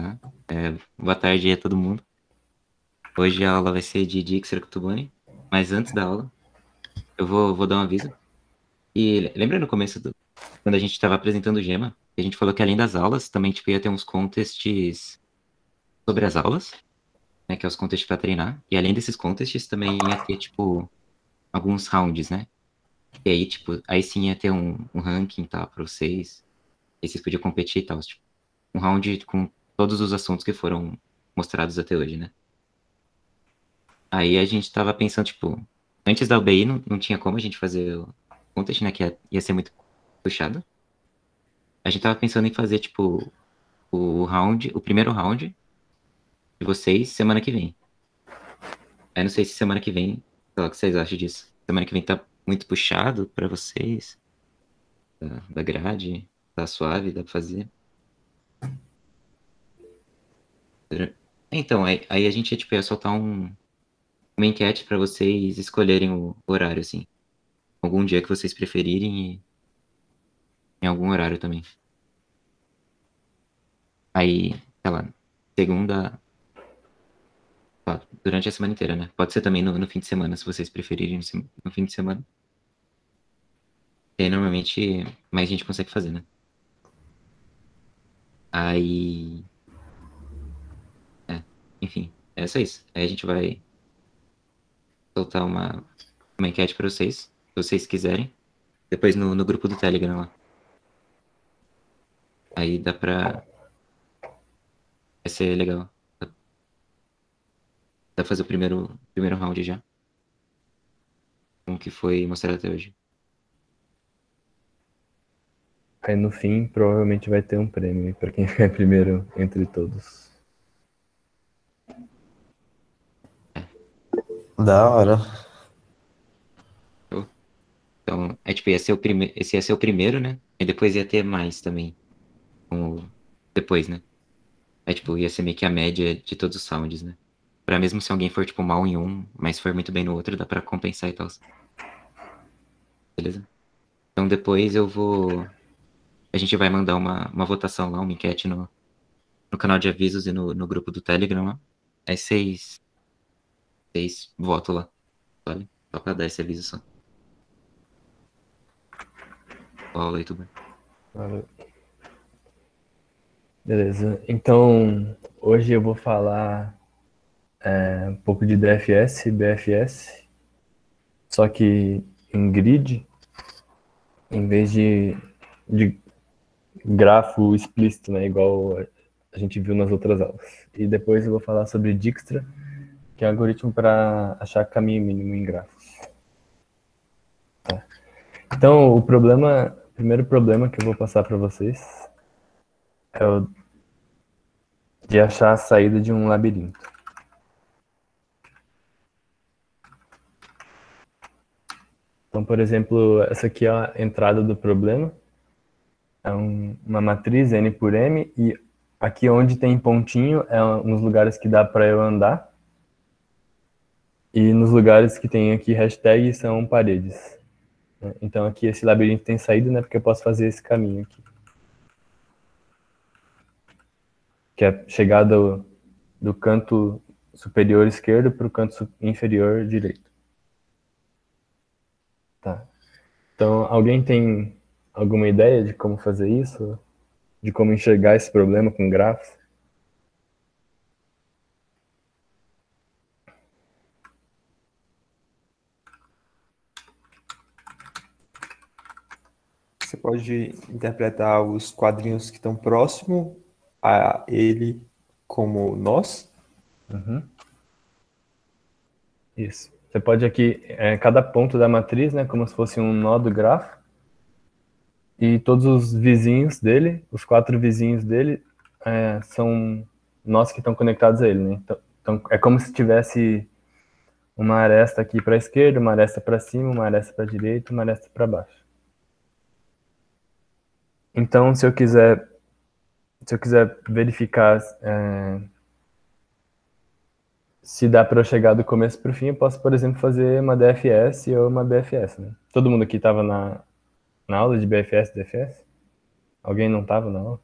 Tá? Boa tarde aí a todo mundo. Hoje a aula vai ser de Dijkstra com Tubani, mas antes da aula eu vou dar um aviso. E lembra no começo, quando a gente estava apresentando o Gema, a gente falou que além das aulas, também tipo, ia ter uns contests sobre as aulas, né, que é os contests para treinar. E além desses contests, também ia ter, tipo, alguns rounds, né? E aí, tipo, aí sim ia ter um ranking, tá, pra vocês. E vocês podiam competir e tal. Tipo, um round com todos os assuntos que foram mostrados até hoje, né? Aí a gente tava pensando, tipo, antes da UBI não tinha como a gente fazer o contest, né? Que ia ser muito puxado. A gente tava pensando em fazer, tipo, o primeiro round de vocês semana que vem. Aí não sei se semana que vem, sei lá, o que vocês acham disso. Semana que vem tá muito puxado pra vocês, da grade, tá suave, dá pra fazer. Então, aí a gente ia, tipo, ia soltar uma enquete pra vocês escolherem o horário, assim. Algum dia que vocês preferirem e em algum horário também. Aí, sei lá, segunda, durante a semana inteira, né? Pode ser também no fim de semana, se vocês preferirem no fim de semana. E aí, normalmente, mais gente consegue fazer, né? Aí, é, enfim, é só isso. Aí a gente vai soltar uma enquete pra vocês, se vocês quiserem. Depois no grupo do Telegram lá. Aí vai ser legal. Dá pra fazer o primeiro round já. Com o que foi mostrado até hoje. Aí no fim, provavelmente vai ter um prêmio para quem ficar primeiro entre todos. Da hora. Show? Então, tipo, esse ia ser o primeiro, né? E depois ia ter mais também. Depois, né? Tipo, ia ser meio que a média de todos os sounds, né? Pra mesmo se alguém for, tipo, mal em um, mas for muito bem no outro, dá pra compensar e tal. Beleza? Então depois eu vou. A gente vai mandar uma votação lá, uma enquete no canal de avisos e no grupo do Telegram lá. Aí vocês votam lá, sabe? Só pra dar esse aviso só. Paula e tudo. Beleza. Então, hoje eu vou falar um pouco de DFS e BFS, só que em grid, em vez de grafo explícito, né, igual a gente viu nas outras aulas. E depois eu vou falar sobre Dijkstra, que é um algoritmo para achar caminho mínimo em grafos. Tá. Então, o primeiro problema que eu vou passar para vocês é o de achar a saída de um labirinto. Então, por exemplo, essa aqui é a entrada do problema. É uma matriz N por M e aqui onde tem pontinho é uns lugares que dá para eu andar. E nos lugares que tem aqui hashtag são paredes. Então aqui esse labirinto tem saída, né? Porque eu posso fazer esse caminho aqui. Que é chegar do canto superior esquerdo para o canto inferior direito. Tá. Então, alguém tem alguma ideia de como fazer isso? De como enxergar esse problema com grafos? Você pode interpretar os quadrinhos que estão próximo a ele como nós. Uhum. Isso. Você pode aqui, cada ponto da matriz, né, como se fosse um nó do grafo, e todos os vizinhos dele, os quatro vizinhos dele, são nós que estão conectados a ele, né? Então é como se tivesse uma aresta aqui para a esquerda, uma aresta para cima, uma aresta para a direita, uma aresta para baixo. Então, se eu quiser verificar se dá para eu chegar do começo para o fim, eu posso, por exemplo, fazer uma DFS ou uma BFS. Né? Todo mundo aqui estava na aula de BFS e DFS? Alguém não estava na aula?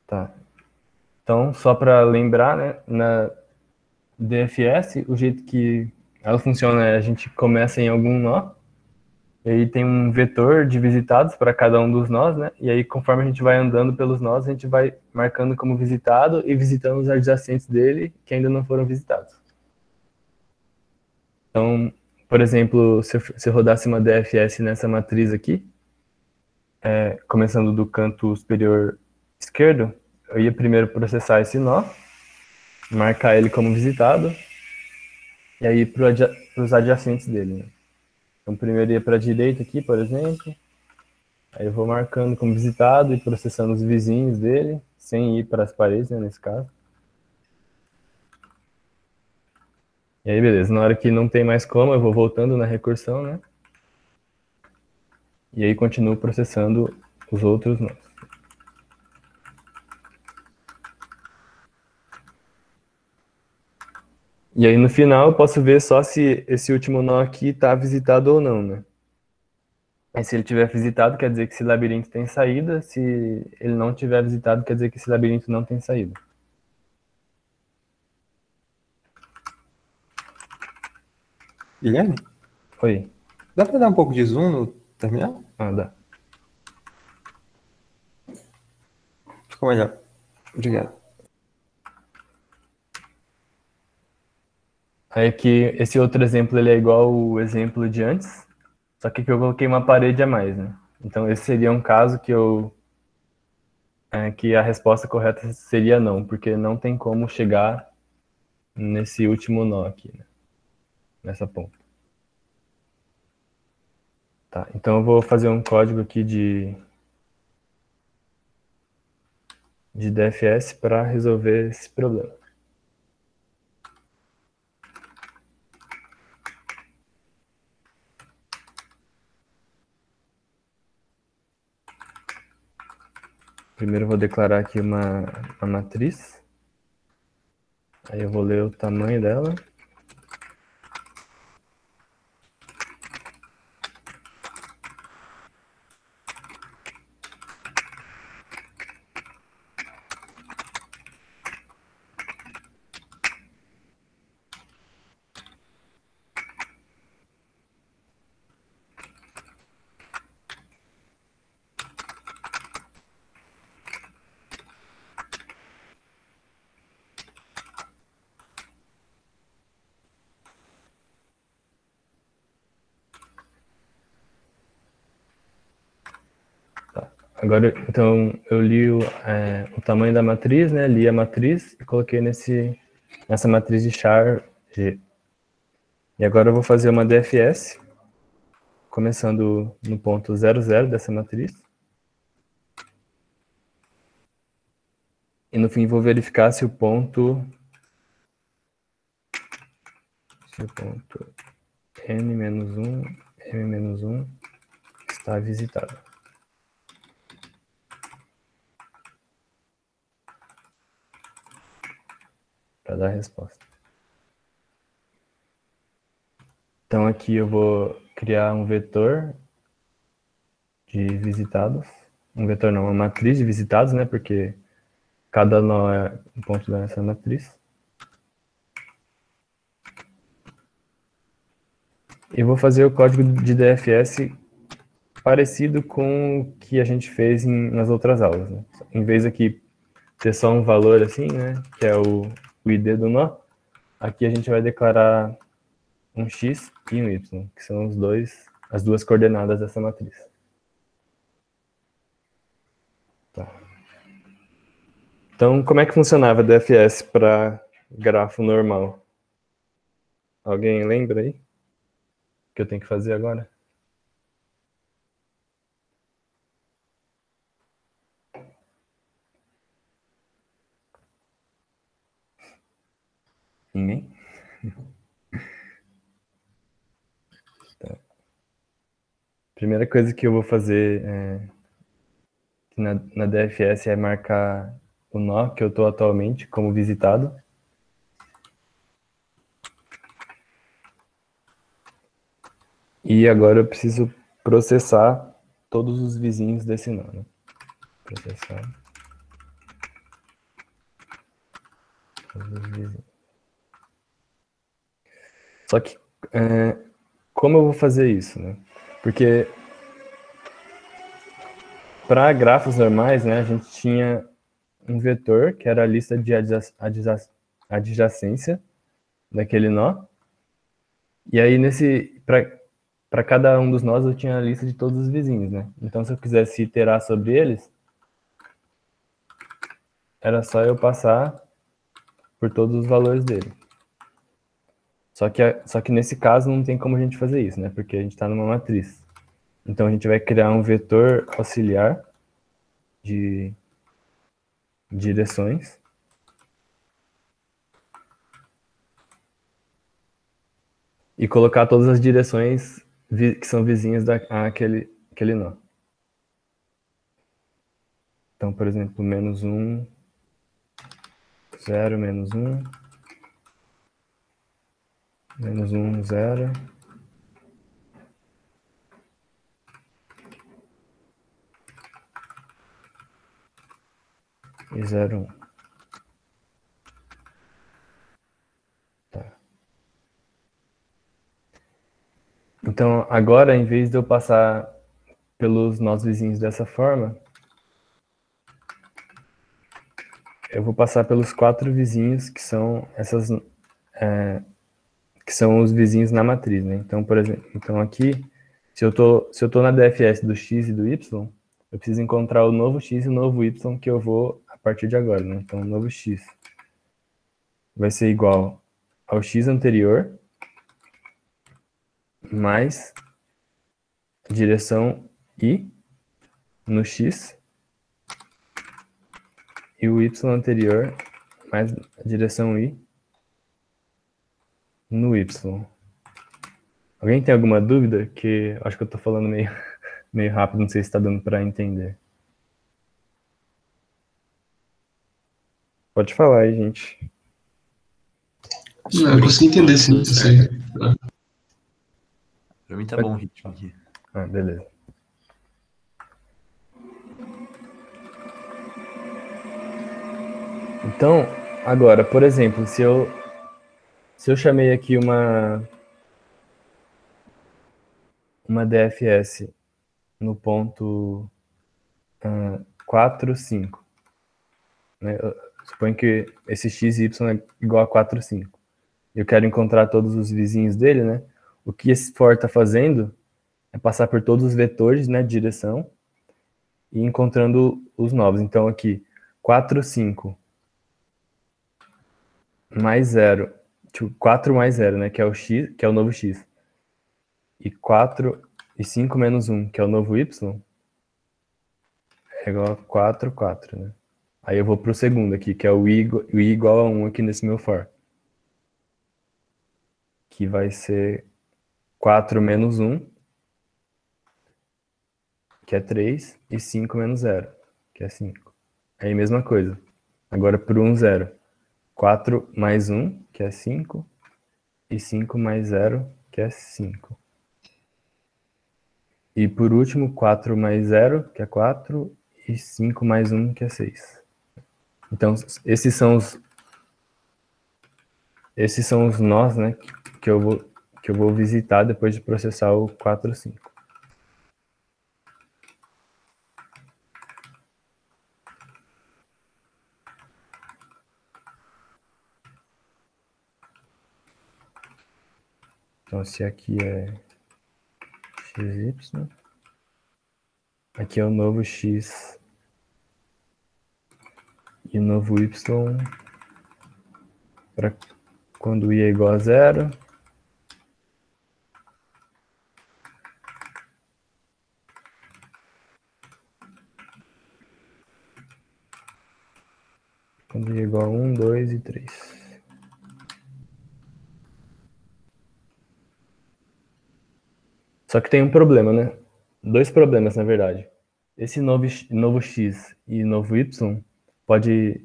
Tá. Então, só para lembrar, né, na DFS, o jeito que ela funciona é a gente começa em algum nó, e aí tem um vetor de visitados para cada um dos nós, né? E aí, conforme a gente vai andando pelos nós, a gente vai marcando como visitado e visitando os adjacentes dele que ainda não foram visitados. Então, por exemplo, se eu rodasse uma DFS nessa matriz aqui, começando do canto superior esquerdo, eu ia primeiro processar esse nó, marcar ele como visitado, e aí para os adjacentes dele, né? Então, primeiro ia para a direita aqui, por exemplo, aí eu vou marcando como visitado e processando os vizinhos dele, sem ir para as paredes, né, nesse caso. E aí, beleza, na hora que não tem mais como, eu vou voltando na recursão, né? E aí continuo processando os outros nós. E aí no final eu posso ver só se esse último nó aqui está visitado ou não, né? Aí se ele tiver visitado, quer dizer que esse labirinto tem saída. Se ele não tiver visitado, quer dizer que esse labirinto não tem saída. Guilherme, Oi. dá para dar um pouco de zoom no terminal? Ah, dá. Ficou melhor. Obrigado. Aí aqui, esse outro exemplo, ele é igual o exemplo de antes, só que aqui eu coloquei uma parede a mais, né? Então esse seria um caso que a resposta correta seria não, porque não tem como chegar nesse último nó aqui, né? Nessa ponta. Tá, então eu vou fazer um código aqui de DFS para resolver esse problema. Primeiro eu vou declarar aqui uma matriz. Aí eu vou ler o tamanho dela. Agora, então, eu li o tamanho da matriz, né? Li a matriz e coloquei nessa matriz de char G. E agora eu vou fazer uma DFS, começando no ponto 00 dessa matriz. E no fim vou verificar se o ponto n-1, m-1 está visitado. Para dar a resposta. Então aqui eu vou criar um vetor de visitados. Um vetor não, uma matriz de visitados, né? Porque cada nó é um ponto dessa matriz. E vou fazer o código de DFS parecido com o que a gente fez nas outras aulas, né? Em vez aqui ter só um valor assim, né? Que é o ID do nó. Aqui a gente vai declarar um x e um y, que são as duas coordenadas dessa matriz. Tá. Então, como é que funcionava a DFS para grafo normal? Alguém lembra aí? O que eu tenho que fazer agora? Ninguém? Tá. Primeira coisa que eu vou fazer na DFS é marcar o nó que eu estou atualmente como visitado. E agora eu preciso processar todos os vizinhos desse nó, né? Processar. Só que, como eu vou fazer isso, né? Porque para grafos normais, né, a gente tinha um vetor, que era a lista de adjacência daquele nó. E aí, para cada um dos nós, eu tinha a lista de todos os vizinhos, né? Então, se eu quisesse iterar sobre eles, era só eu passar por todos os valores dele. Só que nesse caso não tem como a gente fazer isso, né? Porque a gente está numa matriz. Então a gente vai criar um vetor auxiliar de direções. E colocar todas as direções que são vizinhas àquele nó. Então, por exemplo, -1, 0, -1, -1, 0. E 0, 1. Tá. Então, agora, em vez de eu passar pelos nós vizinhos dessa forma, eu vou passar pelos 4 vizinhos que são que são os vizinhos na matriz, né? Então, por exemplo, aqui, se eu tô na DFS do x e do y, eu preciso encontrar o novo x e o novo y que eu vou a partir de agora, né? Então, o novo x vai ser igual ao x anterior mais direção i no x e o y anterior mais a direção i no y. Alguém tem alguma dúvida? Que acho que eu tô falando meio rápido, não sei se está dando para entender. Pode falar aí, gente. Não, eu consegui entender, sim. Pra mim tá bom o ritmo aqui. Ah, beleza. Então, agora, por exemplo, se eu chamei aqui uma DFS no ponto 4, 5, né? Suponho que esse x e y é igual a 4, 5. Eu quero encontrar todos os vizinhos dele, né? O que esse for está fazendo é passar por todos os vetores, né, de direção e encontrando os novos. Então, aqui, 4, 5 mais 0, 4 mais 0, né, que é o x, que é o novo x. E 4 e 5 menos 1, que é o novo y, é igual a 4, 4, né? Aí eu vou para o segundo aqui, que é o i igual a 1 aqui nesse meu for. Que vai ser 4 menos 1, que é 3, e 5 menos 0, que é 5. Aí mesma coisa. Agora para o 1, 0. 4 mais 1, que é 5, e 5 mais 0, que é 5. E por último, 4 mais 0, que é 4, e 5 mais 1, que é 6. Então, esses são os nós, né, que eu vou visitar depois de processar o 4, 5. Então, se aqui é XY, aqui é o novo X e o novo Y para quando I é igual a 0. Quando I é igual a 1, 2 e 3. Só que tem um problema, né? 2 problemas, na verdade. Esse novo x e novo y pode...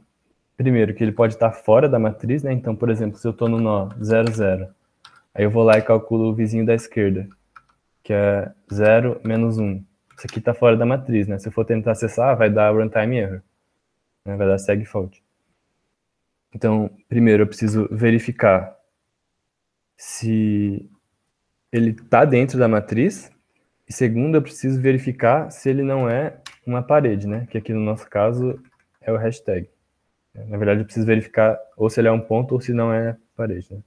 Primeiro, que ele pode estar fora da matriz, né? Então, por exemplo, se eu estou no nó 0, 0, aí eu vou lá e calculo o vizinho da esquerda, que é 0 menos 1. Isso aqui está fora da matriz, né? Se eu for tentar acessar, vai dar runtime error, né? Vai dar segfault. Então, primeiro eu preciso verificar se ele está dentro da matriz. E segundo, eu preciso verificar se ele não é uma parede, né? Que aqui no nosso caso é o hashtag. Na verdade, eu preciso verificar ou se ele é um ponto ou se não é parede, né?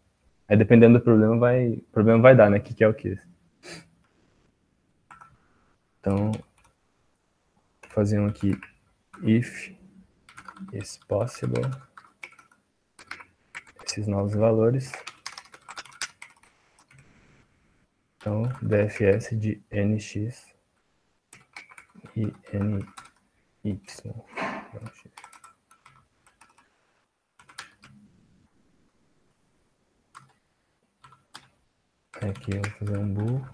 Aí dependendo do problema, o problema vai dar, né? O que é o que? Então, vou fazer um aqui, if is possible, esses novos valores. Então, DFS de nx e ny. Aqui eu vou fazer um bool.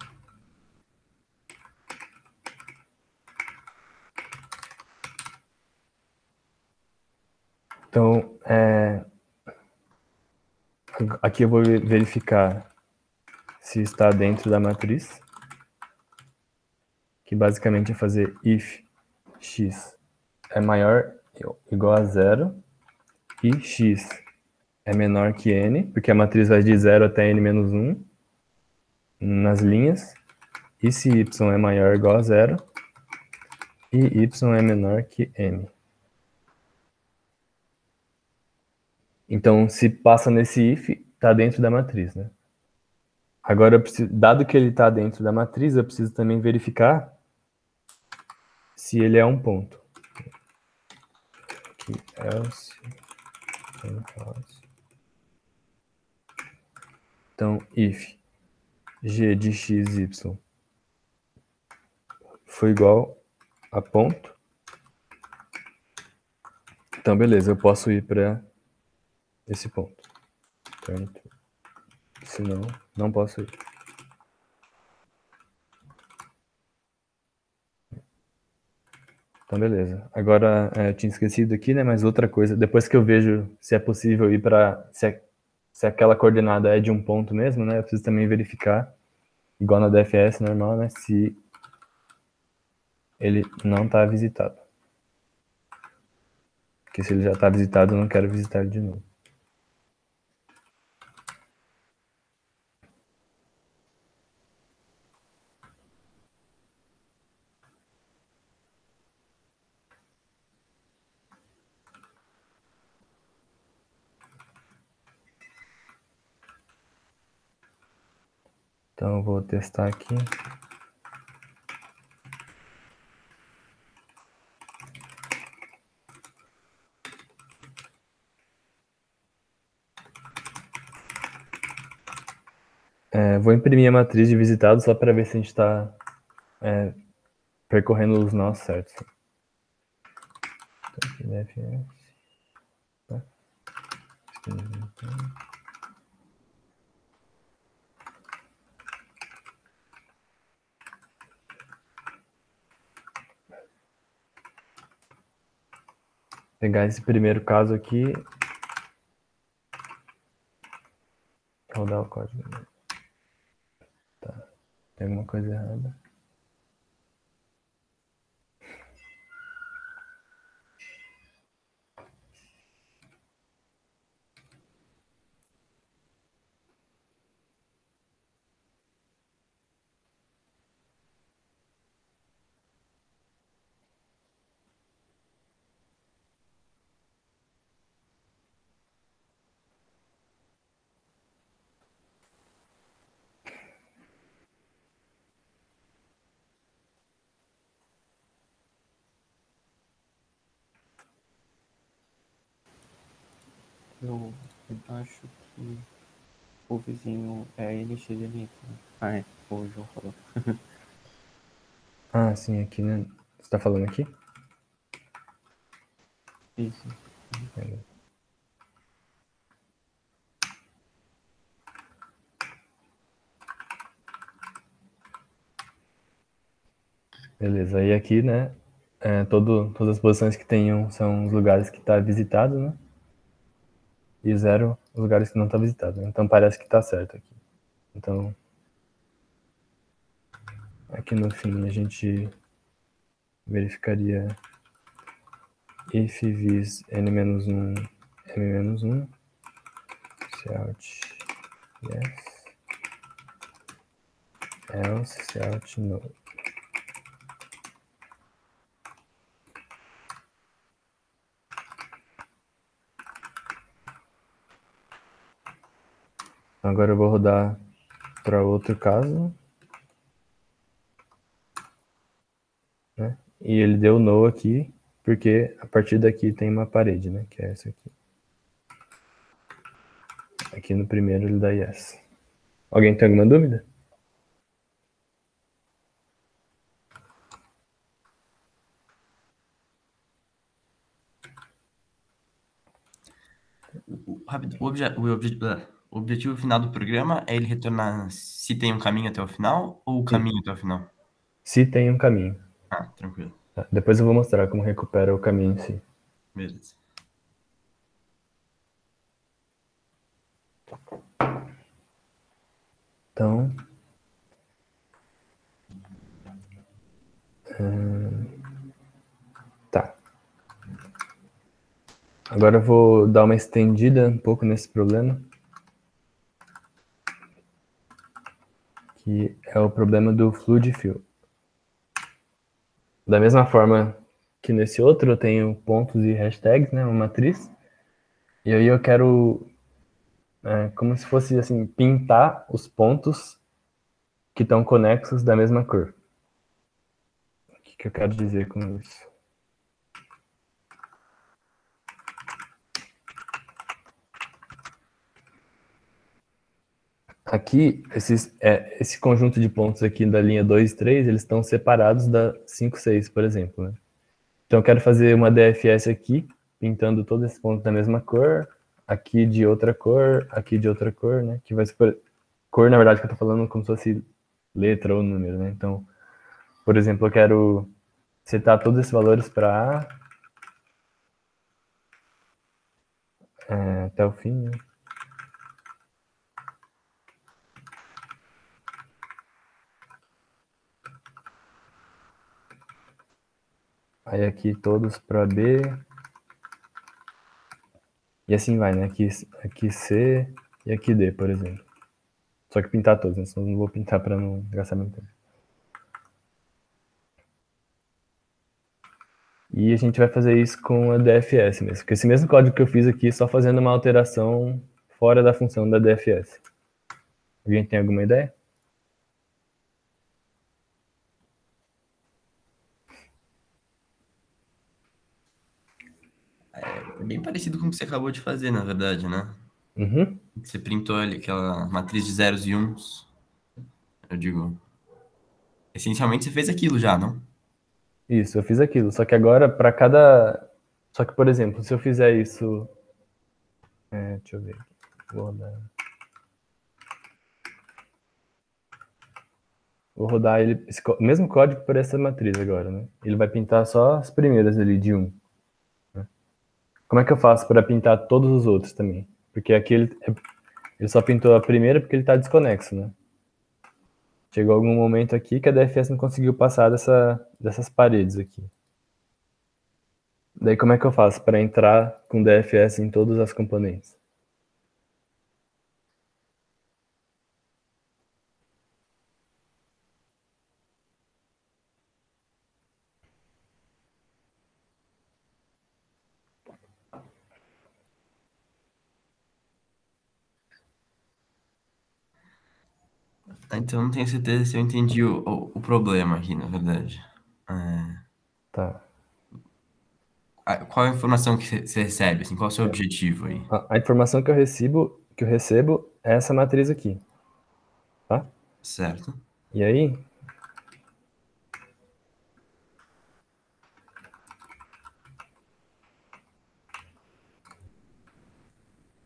Então, aqui eu vou verificar se está dentro da matriz, que basicamente é fazer if x é maior ou igual a zero e x é menor que n, porque a matriz vai de 0 até n menos 1 nas linhas, e se y é maior ou igual a zero e y é menor que n. Então, se passa nesse if, está dentro da matriz, né? Agora, dado que ele está dentro da matriz, eu preciso também verificar se ele é um ponto. Aqui, else. Então, if g de x, y foi igual a ponto, então beleza, eu posso ir para esse ponto. Senão, não posso ir. Então, beleza. Agora, eu tinha esquecido aqui, né? Mas outra coisa, depois que eu vejo se é possível ir para... Se aquela coordenada é de um ponto mesmo, né? Eu preciso também verificar, igual na DFS normal, né? Se ele não está visitado. Porque se ele já está visitado, eu não quero visitar ele de novo. Então, eu vou testar aqui. Vou imprimir a matriz de visitado só para ver se a gente está percorrendo os nós certos. Então, aqui DFS. Tá. Pegar esse primeiro caso aqui, rodar o código. Tá. Tem alguma coisa errada. Eu acho que o vizinho é NX de Anitta. Ah, é. O João falou. Ah, sim, aqui, né? Você tá falando aqui? Isso. Beleza, e aqui, né? Todas as posições que tenham são os lugares que está visitado, né? E 0 os lugares que não está visitado. Então parece que está certo aqui. Então, aqui no fim a gente verificaria if vis n-1 m-1, cout yes, else cout no. Agora eu vou rodar para outro caso, né? E ele deu no aqui, porque a partir daqui tem uma parede, né? Que é essa aqui. Aqui no primeiro ele dá yes. Alguém tem alguma dúvida? Rápido, o objetivo final do programa é ele retornar se tem um caminho até o final ou o caminho até o final? Se tem um caminho. Ah, tranquilo. Tá? Depois eu vou mostrar como recupera o caminho em si. Beleza. Então, tá. Agora eu vou dar uma estendida um pouco nesse problema, que é o problema do fluid fill. Da mesma forma que nesse outro eu tenho pontos e hashtags, né, uma matriz, e aí eu quero, como se fosse assim, pintar os pontos que estão conexos da mesma cor. O que eu quero dizer com isso? Aqui, esse conjunto de pontos aqui da linha 2 e 3, eles estão separados da 5, 6, por exemplo, né? Então eu quero fazer uma DFS aqui, pintando todos esses pontos da mesma cor, aqui de outra cor, né? Que vai ser cor, na verdade, que eu tô falando como se fosse letra ou número, né? Então, por exemplo, eu quero setar todos esses valores para A até o fim, né? Aí aqui todos para B. E assim vai, né? Aqui C e aqui D, por exemplo. Só que pintar todos, né? Senão eu não vou pintar para não gastar muito tempo. E a gente vai fazer isso com a DFS mesmo. Porque esse mesmo código que eu fiz aqui, só fazendo uma alteração fora da função da DFS. Alguém tem alguma ideia? É bem parecido com o que você acabou de fazer, na verdade, né? Uhum. Você printou ali aquela matriz de zeros e uns. Eu digo. Essencialmente você fez aquilo já, não? Isso, eu fiz aquilo. Só que agora, para cada... Só que, por exemplo, se eu fizer isso... deixa eu ver. Vou rodar ele, o mesmo código por essa matriz agora, né? Ele vai pintar só as primeiras ali de 1. Né? Como é que eu faço para pintar todos os outros também? Porque aqui ele só pintou a primeira porque ele está desconexo, né? Chegou algum momento aqui que a DFS não conseguiu passar dessas paredes aqui. Daí como é que eu faço para entrar com DFS em todas as componentes? Tá, então eu não tenho certeza se eu entendi o problema aqui, na verdade. Tá. Qual a informação que você recebe? Assim, qual é o seu objetivo aí? A informação que eu recebo é essa matriz aqui. Tá? Certo. E aí,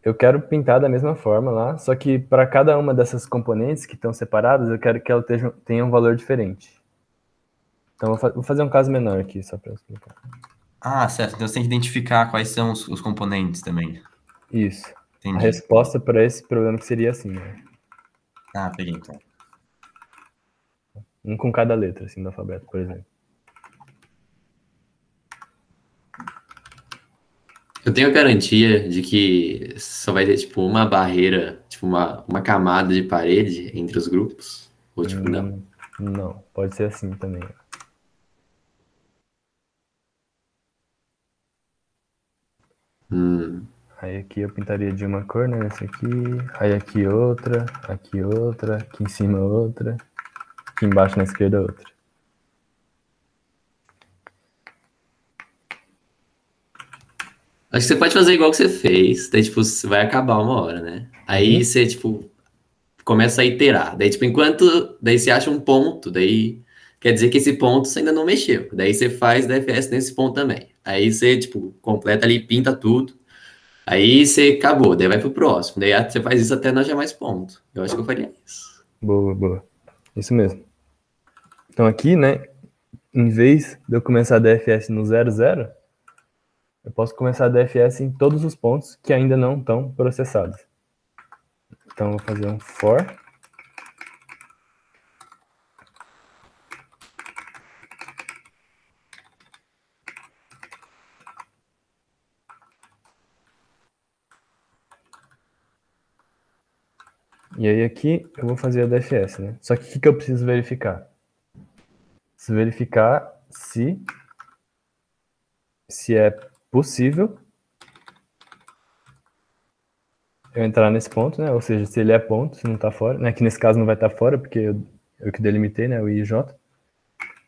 eu quero pintar da mesma forma lá, só que para cada uma dessas componentes que estão separadas, eu quero que ela tenha um valor diferente. Então, vou fazer um caso menor aqui, só para explicar. Ah, certo. Então você tem que identificar quais são os componentes também. Isso. A Entendi. resposta para esse problema seria assim, né? Ah, peguei então. Um com cada letra, assim, do alfabeto, por exemplo. tenho a garantia de que só vai ter, tipo, uma barreira, tipo, uma camada de parede entre os grupos? Ou, tipo, não? Não, pode ser assim também. Hum, Aí aqui eu pintaria de uma cor, né? Esse aqui. Aí aqui outra, aqui em cima outra, aqui embaixo na esquerda outra. acho que você pode fazer igual que você fez, daí, tipo, você vai acabar uma hora, né? Aí você, tipo, começa a iterar. Daí, tipo, daí você acha um ponto, daí quer dizer que esse ponto você ainda não mexeu. Daí você faz DFS nesse ponto também. Aí você, tipo, completa ali, pinta tudo. Aí você acabou, daí vai pro próximo. Daí você faz isso até não achar mais ponto. Eu acho que eu faria isso. Boa, boa. Isso mesmo. Então aqui, né? Em vez de eu começar a DFS no 00, eu posso começar a DFS em todos os pontos que ainda não estão processados. Então eu vou fazer um for. E aí aqui eu vou fazer a DFS, né? Só que o que eu preciso verificar? Preciso verificar se é possível eu entrar nesse ponto, né? Ou seja, se ele é ponto, se não está fora, né? Que nesse caso não vai estar fora, porque eu que delimitei, né? O IJ.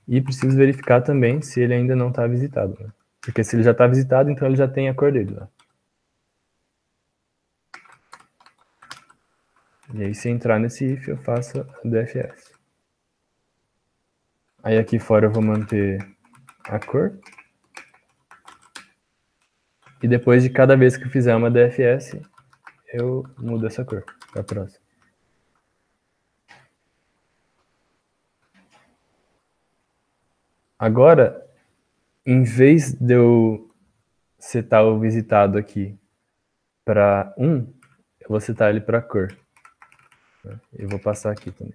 E preciso verificar também se ele ainda não está visitado, né? Porque se ele já está visitado, então ele já tem a cor dele lá. E aí, se entrar nesse if, eu faço a DFS. Aí aqui fora eu vou manter a cor. E depois de cada vez que eu fizer uma DFS, eu mudo essa cor para a próxima. Agora, em vez de eu setar o visitado aqui para 1, eu vou setar ele para cor. Eu vou passar aqui também.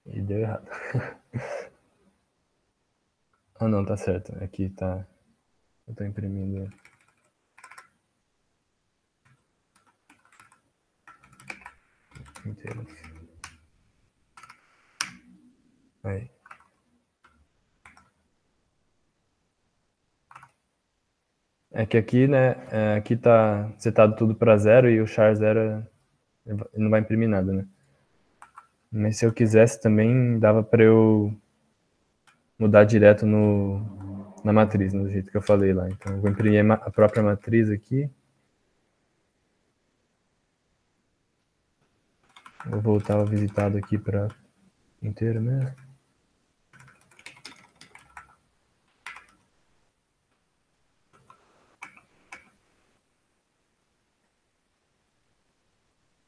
E deu errado. Ah, não, tá certo. Aqui tá. Eu tô imprimindo. Inteiro. Aí. É que aqui, né? Aqui tá setado tudo para 0 e o char 0 não vai imprimir nada, né? Mas se eu quisesse também, dava para eu mudar direto na matriz, no jeito que eu falei lá. Então eu vou imprimir a própria matriz aqui. Vou voltar o visitado aqui para inteiro mesmo.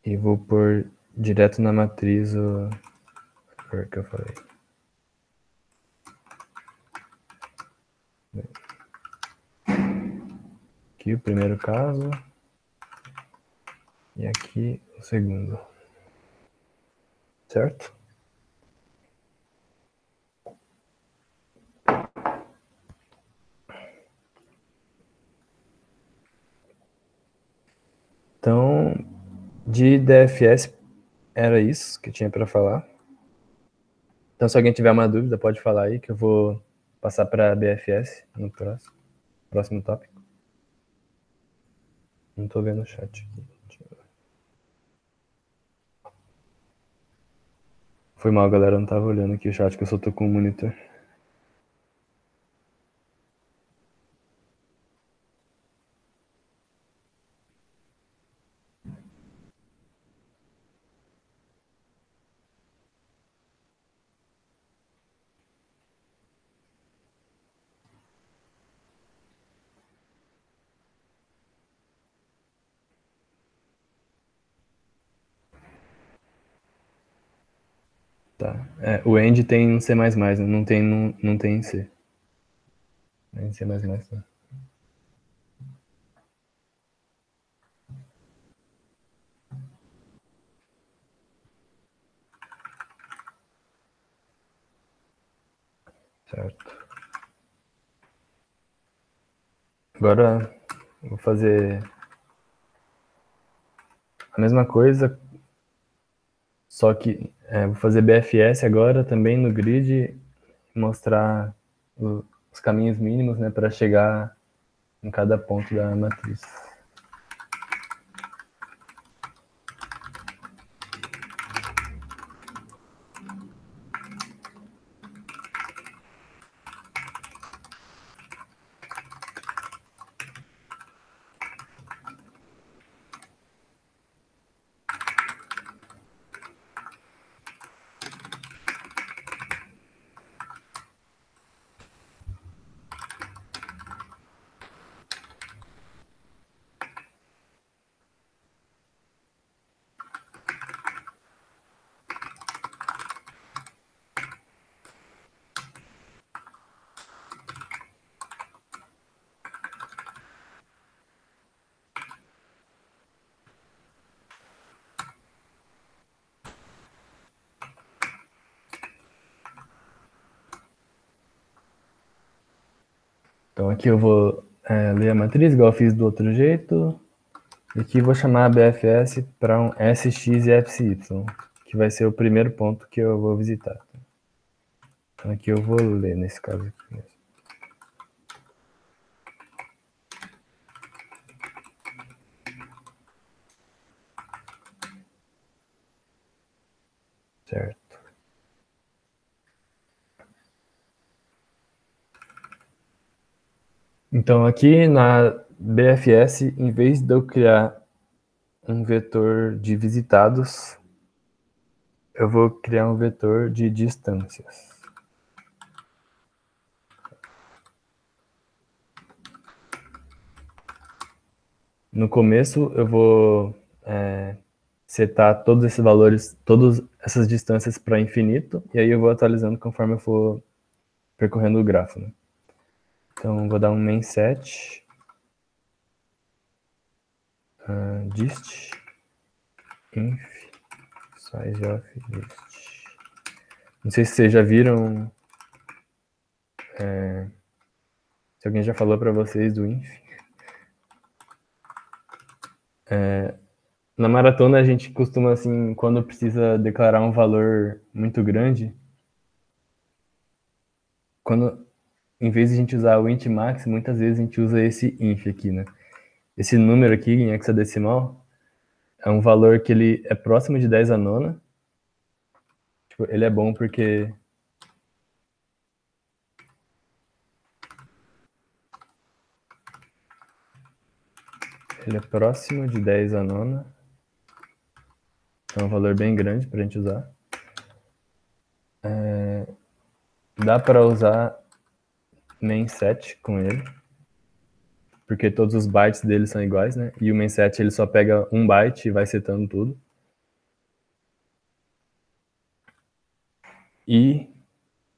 E vou pôr direto na matriz a cor que eu falei. Aqui o primeiro caso. E aqui o segundo. Certo? Então, de DFS era isso que eu tinha para falar. Então, se alguém tiver uma dúvida, pode falar aí que eu vou passar para BFS no próximo tópico. Não tô vendo o chat aqui. Foi mal, galera, eu não tava olhando aqui o chat, que eu só tô com o monitor. Tá. O end tem no C++, né? Não tem em C. Nem C++, né? Certo. Agora vou fazer a mesma coisa, só que vou fazer BFS agora também no grid, mostrar os caminhos mínimos, né, para chegar em cada ponto da matriz. Então aqui eu vou ler a matriz, igual eu fiz do outro jeito. E aqui eu vou chamar a BFS para um SX e FCY, que vai ser o primeiro ponto que eu vou visitar. Então aqui eu vou ler nesse caso aqui mesmo. Certo. Então aqui na BFS, em vez de eu criar um vetor de visitados, eu vou criar um vetor de distâncias. No começo eu vou setar todos esses valores, todas essas distâncias para infinito, e aí eu vou atualizando conforme eu for percorrendo o grafo, né? Então vou dar um main set dist inf size of dist. Não sei se vocês já viram, se alguém já falou para vocês do inf. Na maratona a gente costuma, assim, quando precisa declarar um valor muito grande, em vez de a gente usar o int max, muitas vezes a gente usa esse inf aqui, né? Esse número aqui em hexadecimal é um valor que ele é próximo de 10 a nona. Tipo, ele é bom porque ele é próximo de 10 a nona. É um valor bem grande para a gente usar. Dá para usar main set com ele, porque todos os bytes dele são iguais, né? E o main set ele só pega um byte e vai setando tudo. E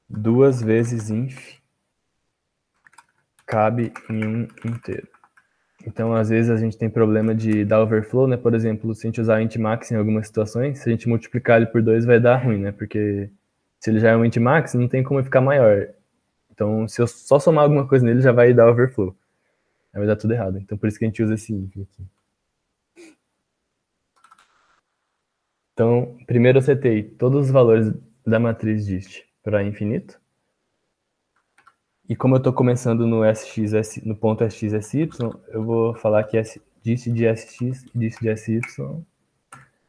2 vezes inf cabe em um inteiro. Então, às vezes, a gente tem problema de dar overflow, né? Por exemplo, se a gente usar int max em algumas situações, se a gente multiplicar ele por 2 vai dar ruim, né? Porque se ele já é um int max, não tem como ficar maior. Então, se eu só somar alguma coisa nele, já vai dar overflow. Aí vai dar tudo errado. Então, por isso que a gente usa esse inf aqui. Então, primeiro eu setei todos os valores da matriz dist para infinito. E como eu estou começando no SX, no ponto SXSY, eu vou falar que dist de SX e dist de SY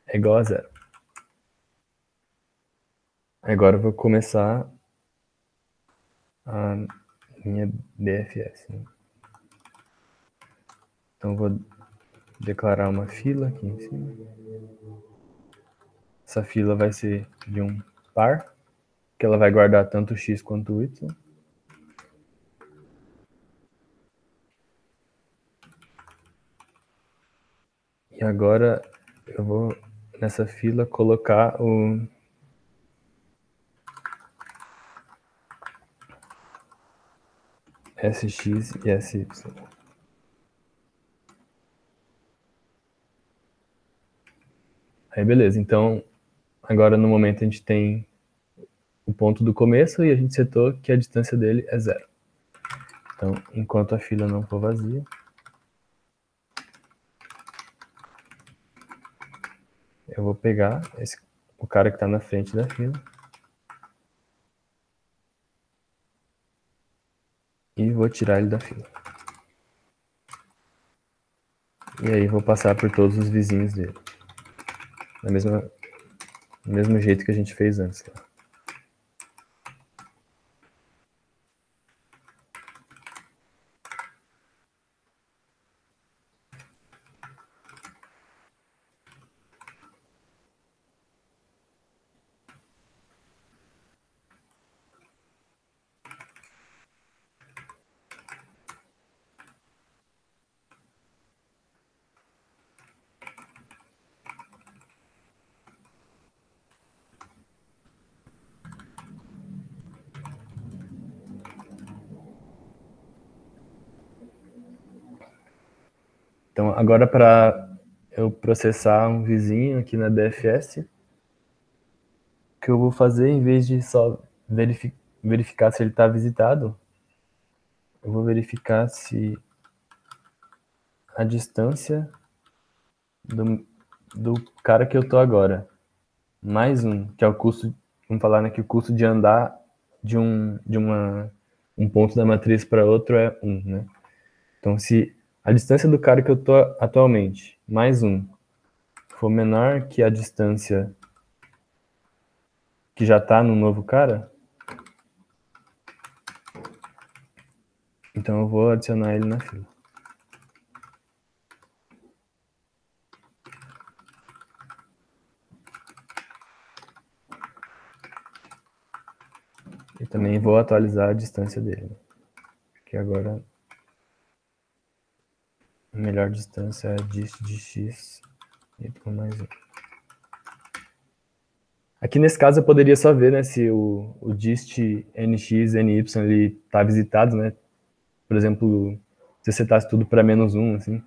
é igual a 0. Agora eu vou começar a minha BFS. Né? Então eu vou declarar uma fila aqui em cima. Essa fila vai ser de um par, que ela vai guardar tanto o x quanto o y. E agora eu vou nessa fila colocar SX e SY. Aí beleza, então agora no momento a gente tem o ponto do começo e a gente setou que a distância dele é 0. Então, enquanto a fila não for vazia, eu vou pegar o cara que está na frente da fila e vou tirar ele da fila. E aí vou passar por todos os vizinhos dele. Do mesmo jeito que a gente fez antes. Tá? Então, agora para eu processar um vizinho aqui na DFS, o que eu vou fazer, em vez de só verificar se ele está visitado, eu vou verificar se a distância do cara que eu tô agora, mais um, que é o custo, vamos falar, né, que o custo de andar de um ponto da matriz para outro é 1, né? Então, se a distância do cara que eu tô atualmente, mais um, for menor que a distância que já está no novo cara, então eu vou adicionar ele na fila. E também vou atualizar a distância dele, que agora a melhor distância é dist de x y mais 1. Aqui nesse caso eu poderia só ver, né, se o dist nx, ny ele está visitado, né? Por exemplo, se eu setasse tudo para -1, assim,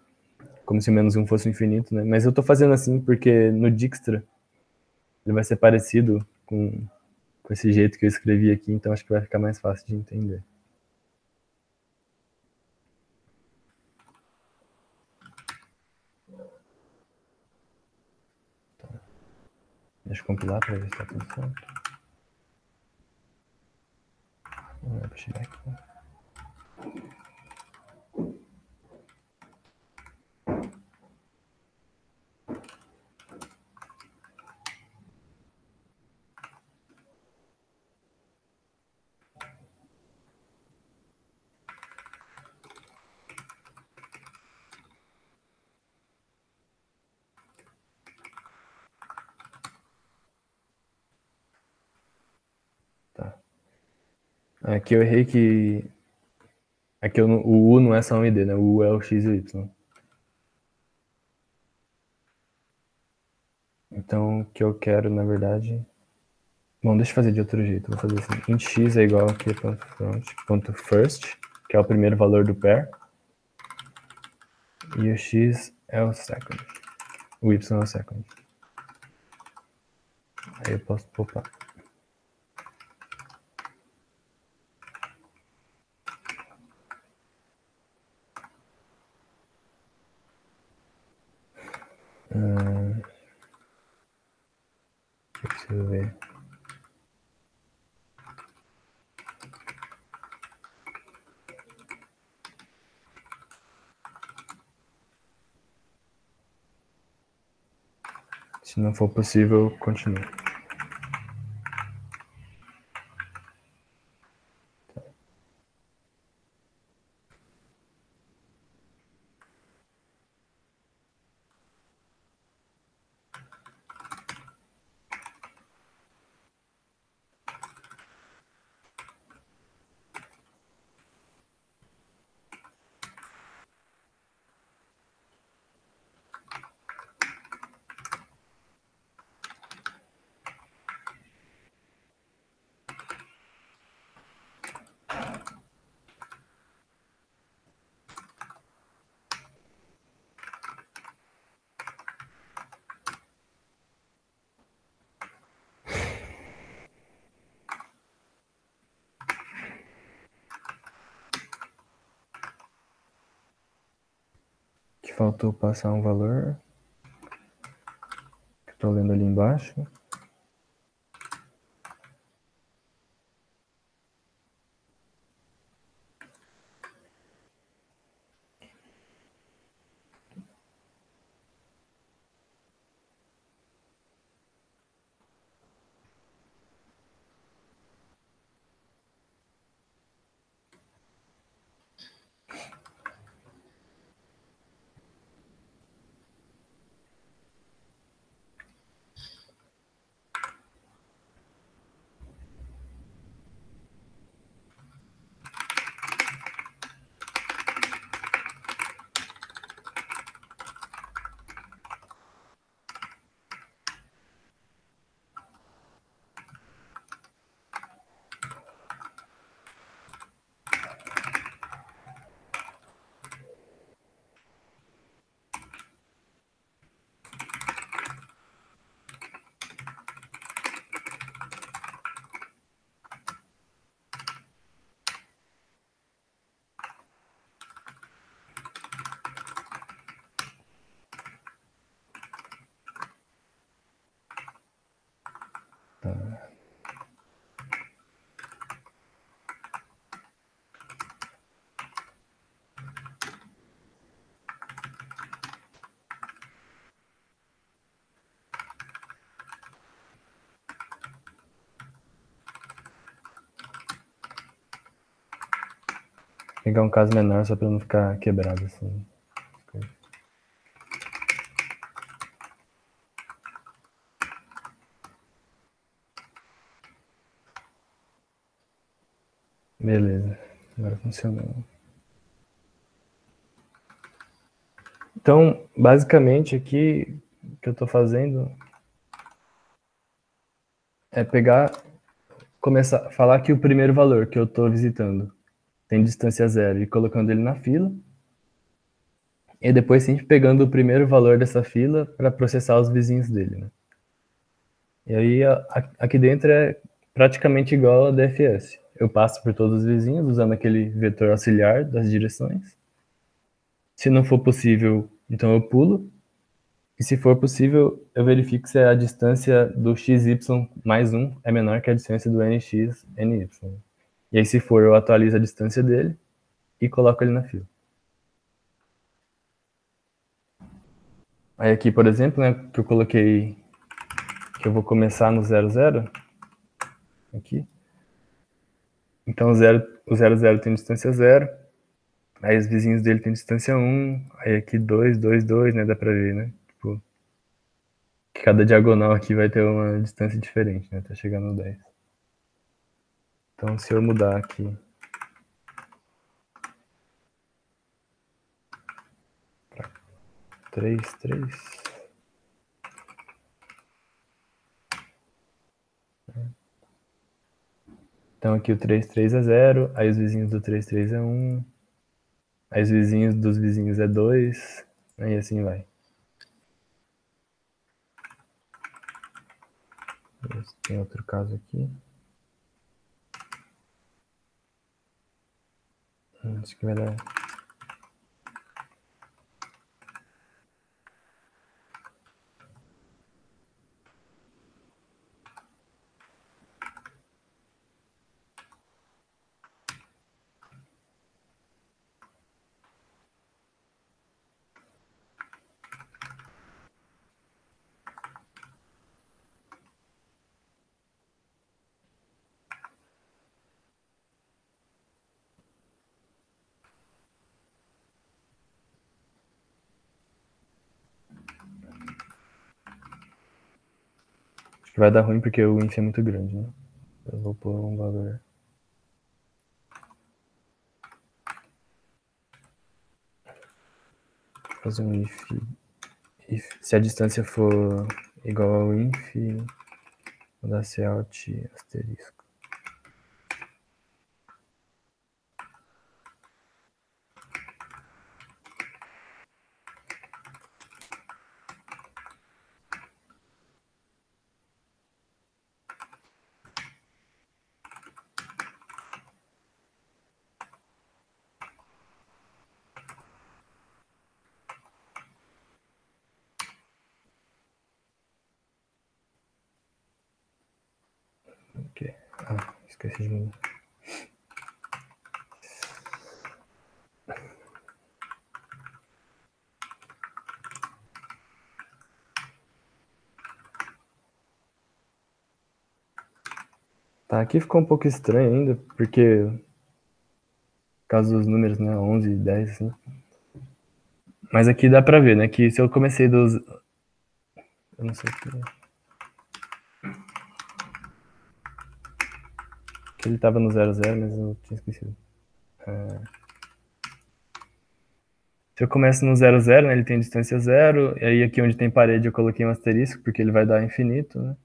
como se o -1 fosse o infinito, né? Mas eu estou fazendo assim porque no Dijkstra ele vai ser parecido com esse jeito que eu escrevi aqui, então acho que vai ficar mais fácil de entender. Deixa eu compilar para ver se está tudo certo. Vamos lá para chegar aqui. Tá. Aqui eu errei que aqui o U não é só um ID, né? O U é o X e o Y. Então, o que eu quero, na verdade... Bom, deixa eu fazer de outro jeito. Vou fazer assim. Int x é igual aqui ponto first, que é o primeiro valor do pair. E o x é o second. O y é o second. Aí eu posso poupar. Eu preciso ver. Se não for possível, continue. faltou passar um valor. Que eu tô lendo ali embaixo. Pegar um caso menor só pra não ficar quebrado assim. Beleza, agora funcionou. Então, basicamente aqui, o que eu tô fazendo é pegar, começar a falar que o primeiro valor que eu tô visitando tem distância zero e colocando ele na fila. E depois sempre pegando o primeiro valor dessa fila para processar os vizinhos dele, né? E aí aqui dentro é praticamente igual a DFS. Eu passo por todos os vizinhos usando aquele vetor auxiliar das direções. Se não for possível, então eu pulo. E se for possível, eu verifico se a distância do xy mais 1 é menor que a distância do nx, ny. E aí, se for, eu atualizo a distância dele e coloco ele na fila. Aí aqui, por exemplo, né, que eu coloquei que eu vou começar no 0, 0, aqui. Então o 0, 0 tem distância 0, aí os vizinhos dele tem distância 1, aí aqui 2, 2, 2, né, dá pra ver, né? Tipo, que cada diagonal aqui vai ter uma distância diferente, né, até chegar no 10. Então se eu mudar aqui para 3, 3... Então aqui o 3, 3 é 0, aí os vizinhos do 3, 3 é 1, aí os vizinhos dos vizinhos é 2, aí assim vai. Tem outro caso aqui. Acho que vai dar... Acho que vai dar ruim porque o índice é muito grande, né? Eu vou pôr um valor. Vou fazer um if. Se a distância for igual ao inf, vou dar alt asterisco. Ok. Esqueci de mudar. Tá, aqui ficou um pouco estranho ainda, porque por causa dos números, né, 11 e 10, assim. Mas aqui dá pra ver, né, que se eu comecei dos... Eu não sei o que... Que ele tava no 00, mas eu tinha esquecido. Se eu começo no 00, né, ele tem distância 0, e aí aqui onde tem parede eu coloquei um asterisco, porque ele vai dar infinito, né.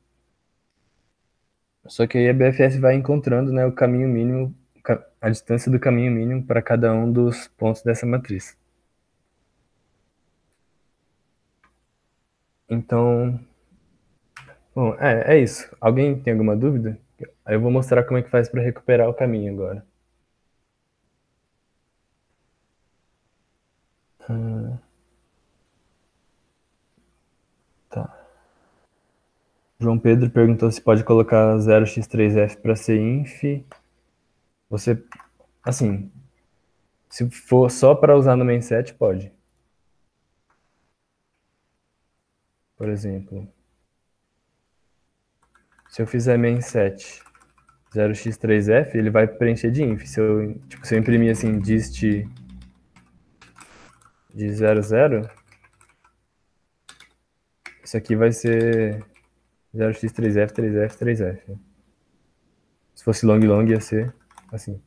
Só que aí a BFS vai encontrando, né, o caminho mínimo, a distância do caminho mínimo para cada um dos pontos dessa matriz. Então, bom, é isso. Alguém tem alguma dúvida? Aí eu vou mostrar como é que faz para recuperar o caminho agora. Tá. João Pedro perguntou se pode colocar 0x3f para ser inf. Você, assim, se for só para usar no main set, pode. Por exemplo, se eu fizer main set 0x3f, ele vai preencher de inf. Se eu imprimir assim dist de 00, isso aqui vai ser 0x3f, 3f, 3f. Se fosse long long ia ser assim.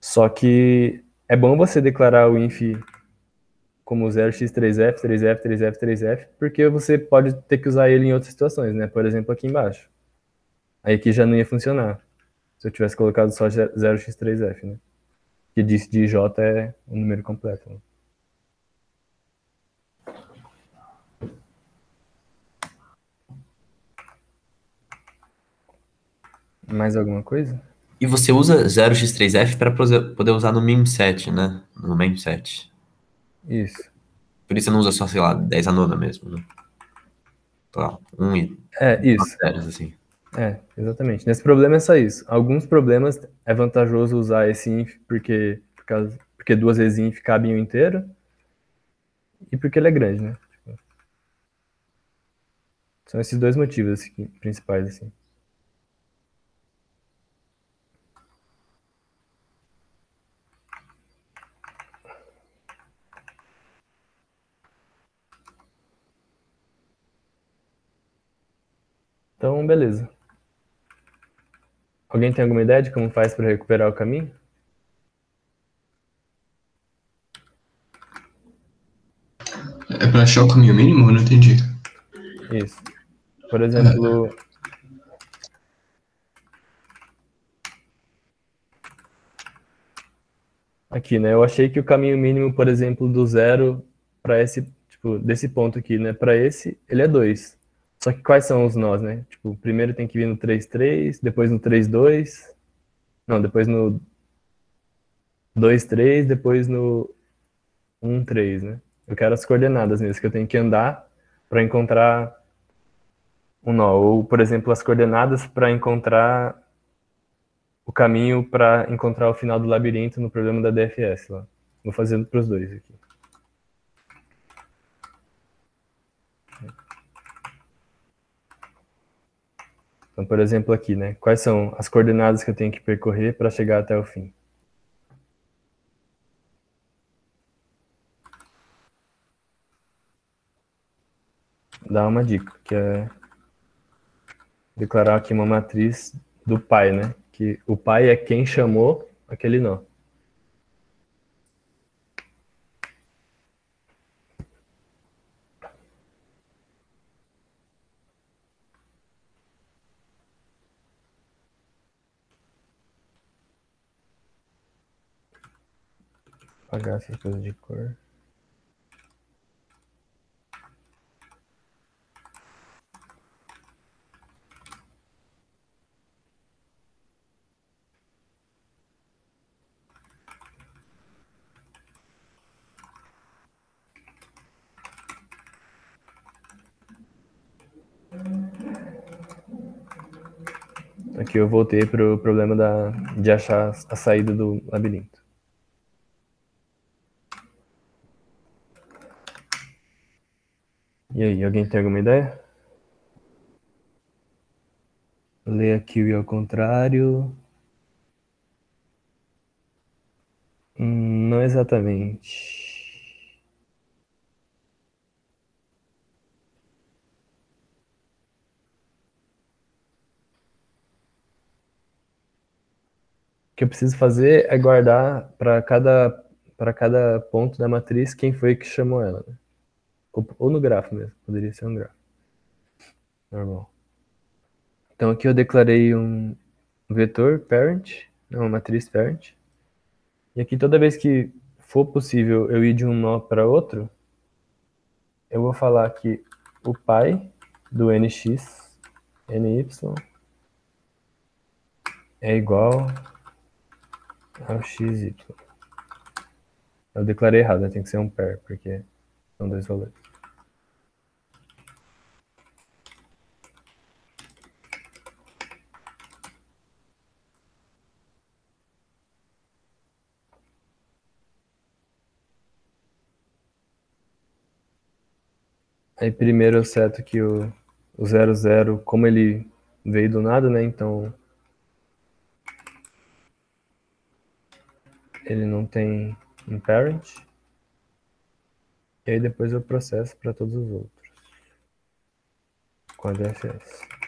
Só que é bom você declarar o inf como 0x3f, 3f, 3f, 3f, porque você pode ter que usar ele em outras situações, né? Por exemplo, aqui embaixo. Aí aqui já não ia funcionar. Se eu tivesse colocado só 0x3f, né? Que disse de j é um número completo. Né? Mais alguma coisa? E você usa 0x3f para poder usar no memset, né? No memset. Isso. Por isso você não usa só, sei lá, 10 a nona mesmo, né? Sei lá, 1 e Isso. zeros, assim. Exatamente. Nesse problema é só isso. Alguns problemas é vantajoso usar esse inf porque duas vezes inf cabe em um inteiro e porque ele é grande, né? São esses dois motivos assim, principais, assim. Então, beleza. Alguém tem alguma ideia de como faz para recuperar o caminho? É pra achar o caminho mínimo? Eu não entendi. Isso. Por exemplo, aqui, né? Eu achei que o caminho mínimo, por exemplo, do zero para esse, tipo, desse ponto aqui, né? Para esse, ele é 2. Só que quais são os nós, né? Tipo, primeiro tem que vir no 3, 3, depois no 3, 2. Não, depois no 2, 3, depois no 1, 3, né? Eu quero as coordenadas mesmo, que eu tenho que andar para encontrar um nó. Ou, por exemplo, as coordenadas para encontrar o caminho para encontrar o final do labirinto no problema da DFS lá. Vou fazendo para os dois aqui. Então, por exemplo, aqui, né? Quais são as coordenadas que eu tenho que percorrer para chegar até o fim? Dá uma dica, que é declarar aqui uma matriz do pai, né? Que o pai é quem chamou aquele nó. Apagar essas coisas de cor. Aqui eu voltei pro problema de achar a saída do labirinto. E aí, alguém tem alguma ideia? Ler aqui o i ao contrário. Não exatamente. O que eu preciso fazer é guardar para cada ponto da matriz quem foi que chamou ela, né? Ou no grafo mesmo, poderia ser um grafo. Normal. Então aqui eu declarei um vetor parent, uma matriz parent. E aqui toda vez que for possível eu ir de um nó para outro, eu vou falar que o pai do nx, ny, é igual ao xy. Eu declarei errado, né? Tem que ser um pair, porque são dois valores. Aí primeiro eu seto que o 00, como ele veio do nada, né? Então ele não tem um parent. E aí depois eu processo para todos os outros com a DFS.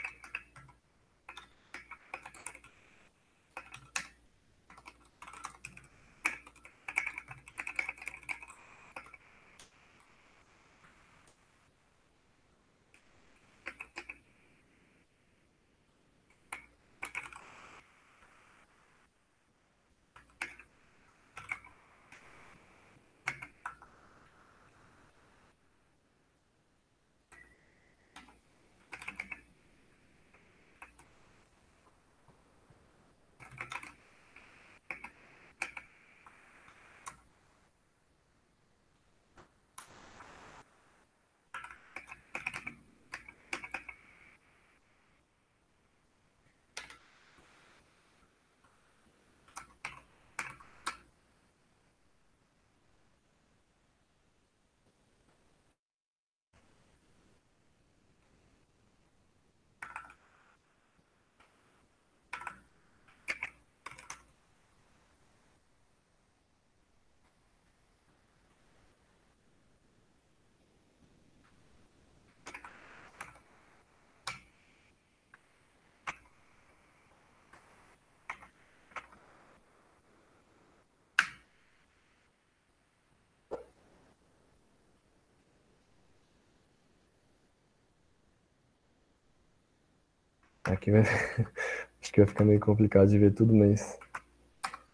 Aqui vai... Acho que vai ficar meio complicado de ver tudo, mas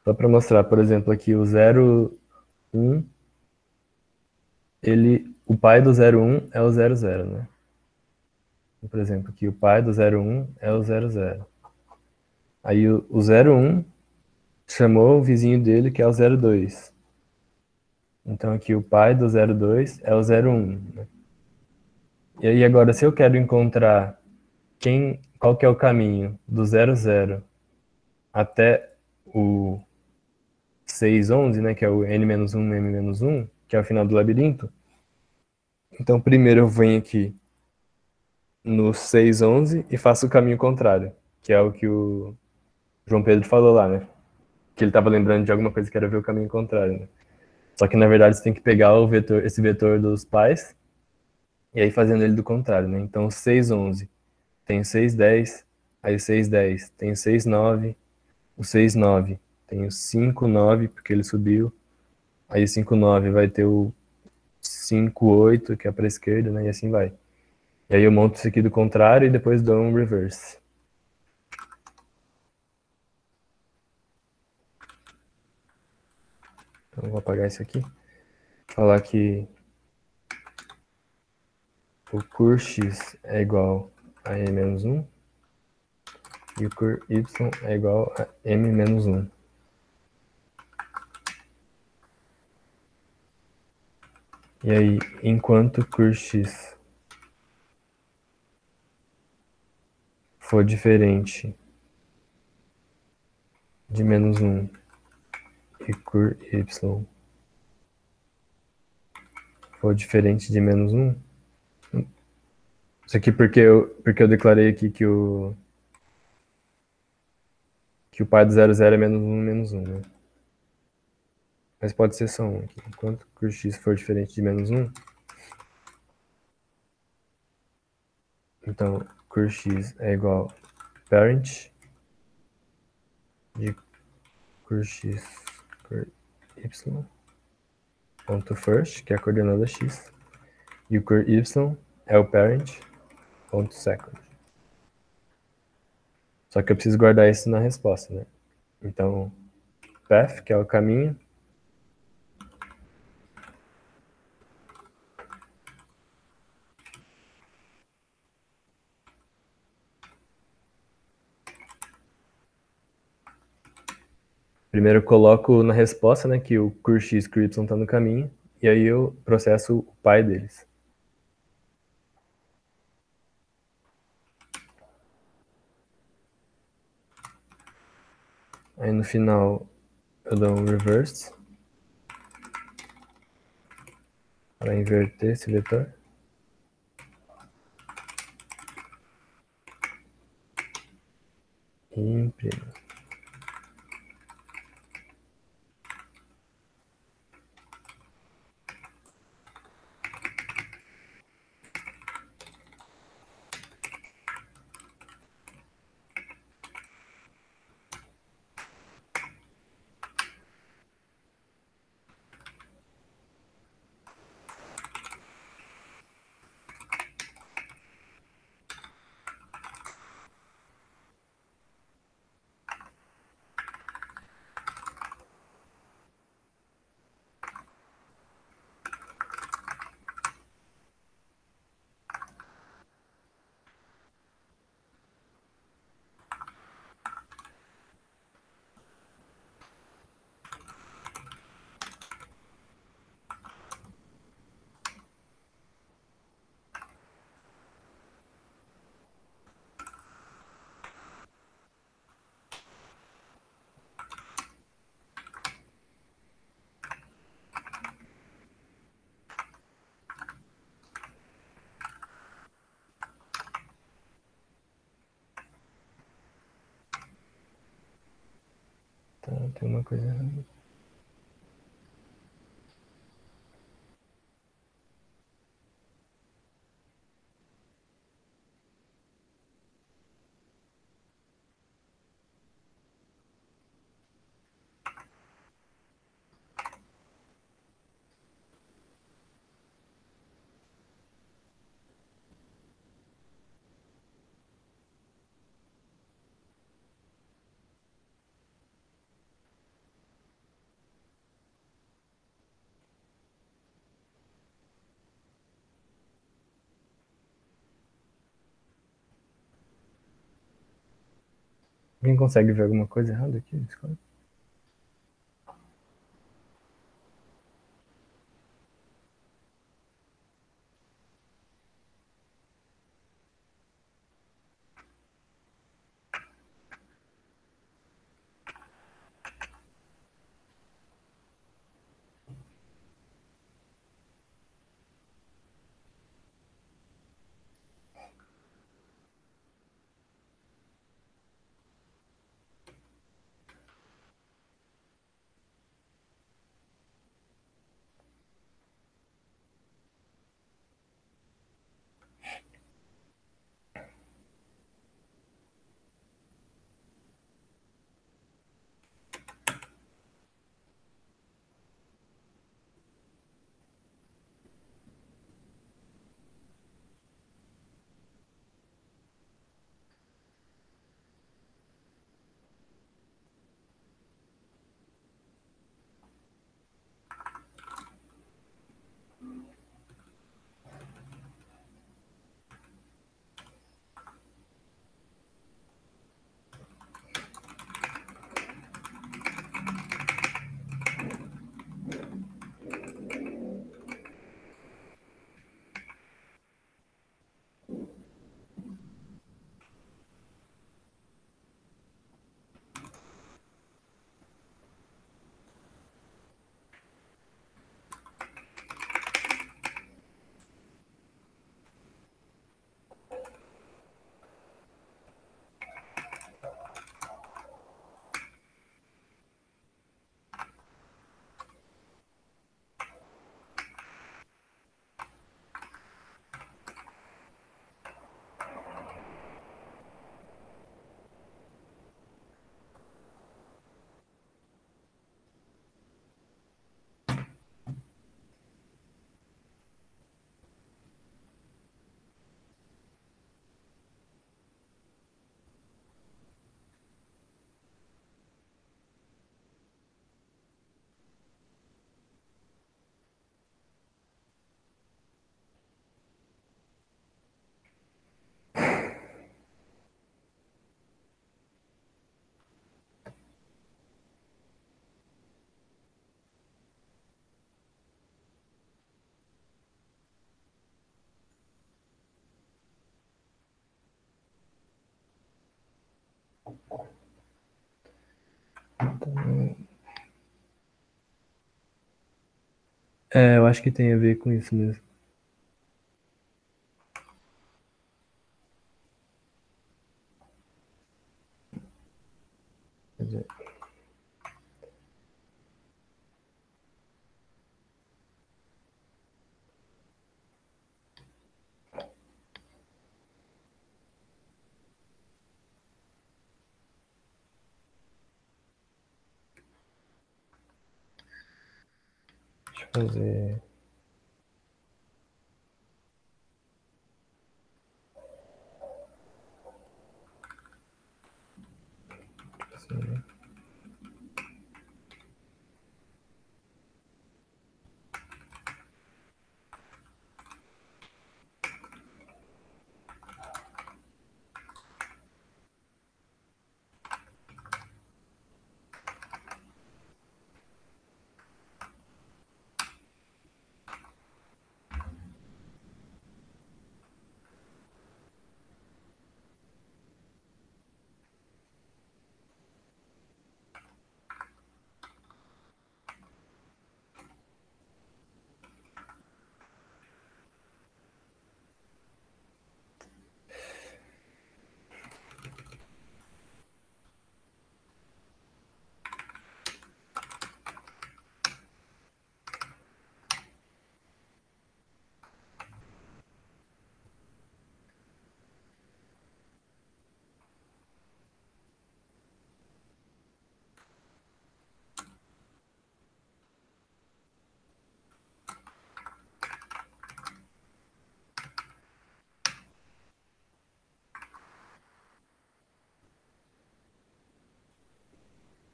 só para mostrar, por exemplo, aqui o 0, 1, o pai do 01 é o 00, né? Por exemplo, aqui o pai do 01 é o 00. Aí o 01 chamou o vizinho dele, que é o 02. Então aqui o pai do 02 é o 01. Né? E aí agora, se eu quero encontrar qual que é o caminho do 00 até o 611, né, que é o n-1, m-1, que é o final do labirinto, então primeiro eu venho aqui no 611 e faço o caminho contrário, que é o que o João Pedro falou lá, né? Que ele estava lembrando de alguma coisa que era ver o caminho contrário, né? Só que na verdade você tem que pegar esse vetor dos pais e aí fazendo ele do contrário, né? Então 611 tem o 610, aí o 610 tem o 69, o 69 tem o 59 porque ele subiu, aí o 59 vai ter o 58 que é para a esquerda, né? E assim vai. E aí eu monto isso aqui do contrário e depois dou um reverse. Então eu vou apagar isso aqui. Falar que o cur x é igual a m menos 1 e o cur y é igual a m menos 1. E aí, enquanto cur x for diferente de -1 e cur y for diferente de -1, isso aqui porque eu declarei aqui que o par do 0, 0 é -1, né? Mas pode ser só 1 aqui. Enquanto cur x for diferente de -1, então cur x é igual parent de cur x cur y ponto first, que é a coordenada x, e o cur y é o parent ponto second. Só que eu preciso guardar isso na resposta, né? Então, path, que é o caminho, primeiro eu coloco na resposta, né, que o cur x e cur y está no caminho, e aí eu processo o pai deles. Aí no final eu dou um reverse para inverter esse vetor. E imprimo. Tá, tem uma coisa errada. Alguém consegue ver alguma coisa errada aqui? Discord? É, eu acho que tem a ver com isso mesmo. Quer dizer, deixa eu fazer. Assim.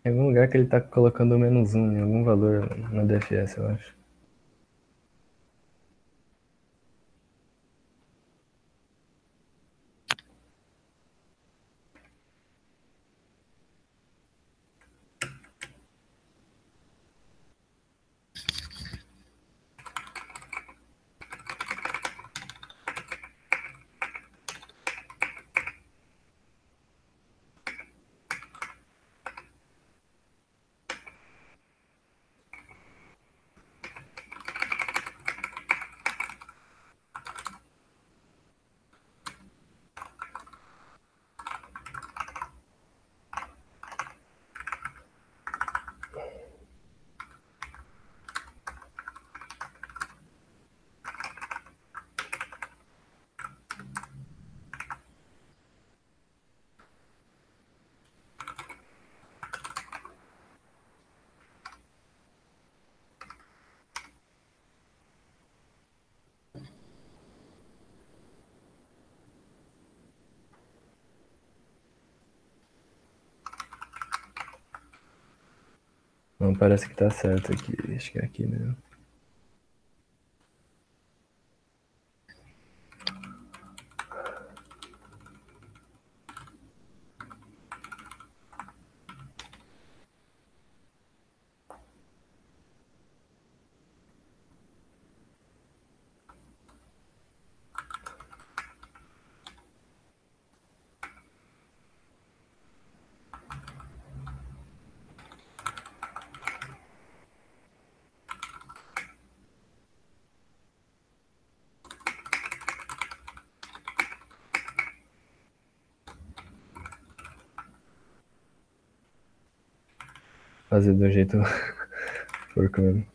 Em algum lugar que ele tá colocando -1 em algum valor na DFS, eu acho. Não, parece que tá certo aqui. Acho que é aqui mesmo. Fazer do jeito porco mesmo.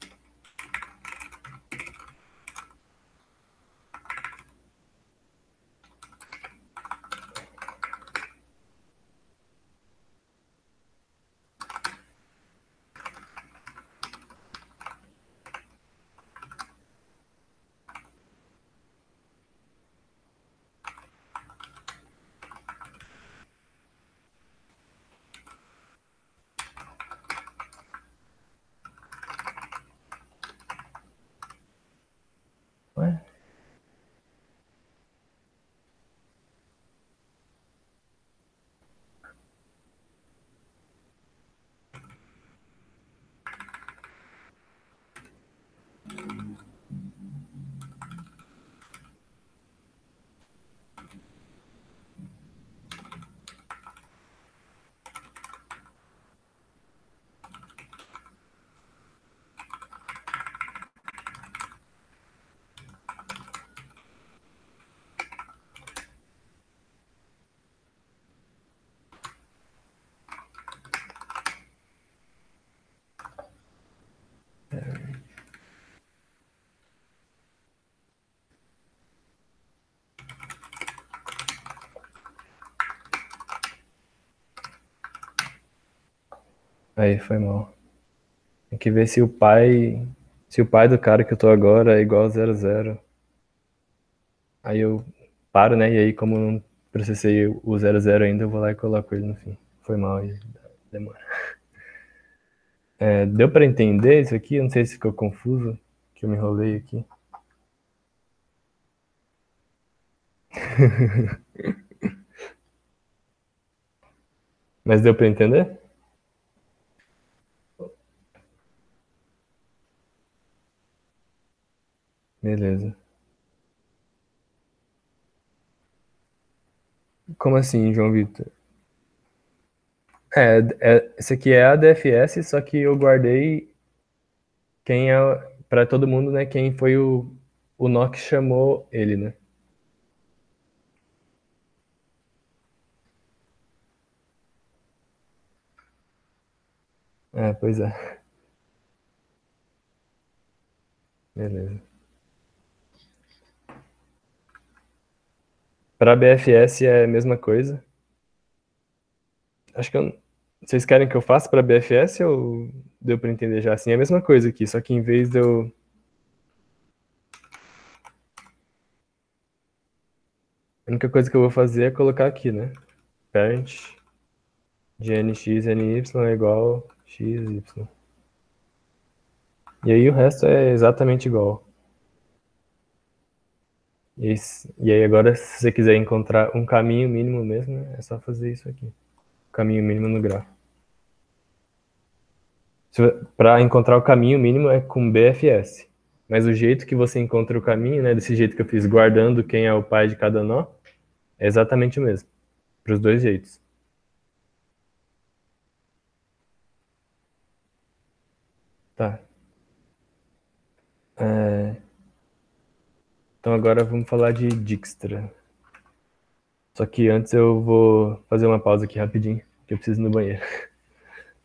Aí, foi mal. Tem que ver se o pai do cara que eu tô agora é igual a 00. Aí eu paro, né? E aí, como eu não processei o 00 ainda, eu vou lá e coloco ele no fim. Foi mal aí, demora. Deu pra entender isso aqui? Eu não sei se ficou confuso, que eu me enrolei aqui. Mas deu pra entender? Beleza. Como assim, João Vitor? Esse aqui é a DFS, só que eu guardei quem é, pra todo mundo, né? Quem foi o nó que chamou ele, né? Pois é. Beleza. Pra BFS é a mesma coisa. Acho que vocês querem que eu faça pra BFS ou deu pra entender já? Assim, é a mesma coisa aqui, só que em vez de eu... A única coisa que eu vou fazer é colocar aqui, né? Parent de nx, ny é igual x, y. E aí o resto é exatamente igual. E aí agora, se você quiser encontrar um caminho mínimo mesmo, né, é só fazer isso aqui. Caminho mínimo no grafo. Para encontrar o caminho mínimo é com BFS. Mas o jeito que você encontra o caminho, né, desse jeito que eu fiz, guardando quem é o pai de cada nó, é exatamente o mesmo. Para os dois jeitos. Tá. Então agora vamos falar de Dijkstra. Só que antes eu vou fazer uma pausa aqui rapidinho, que eu preciso ir no banheiro.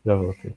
Já volto.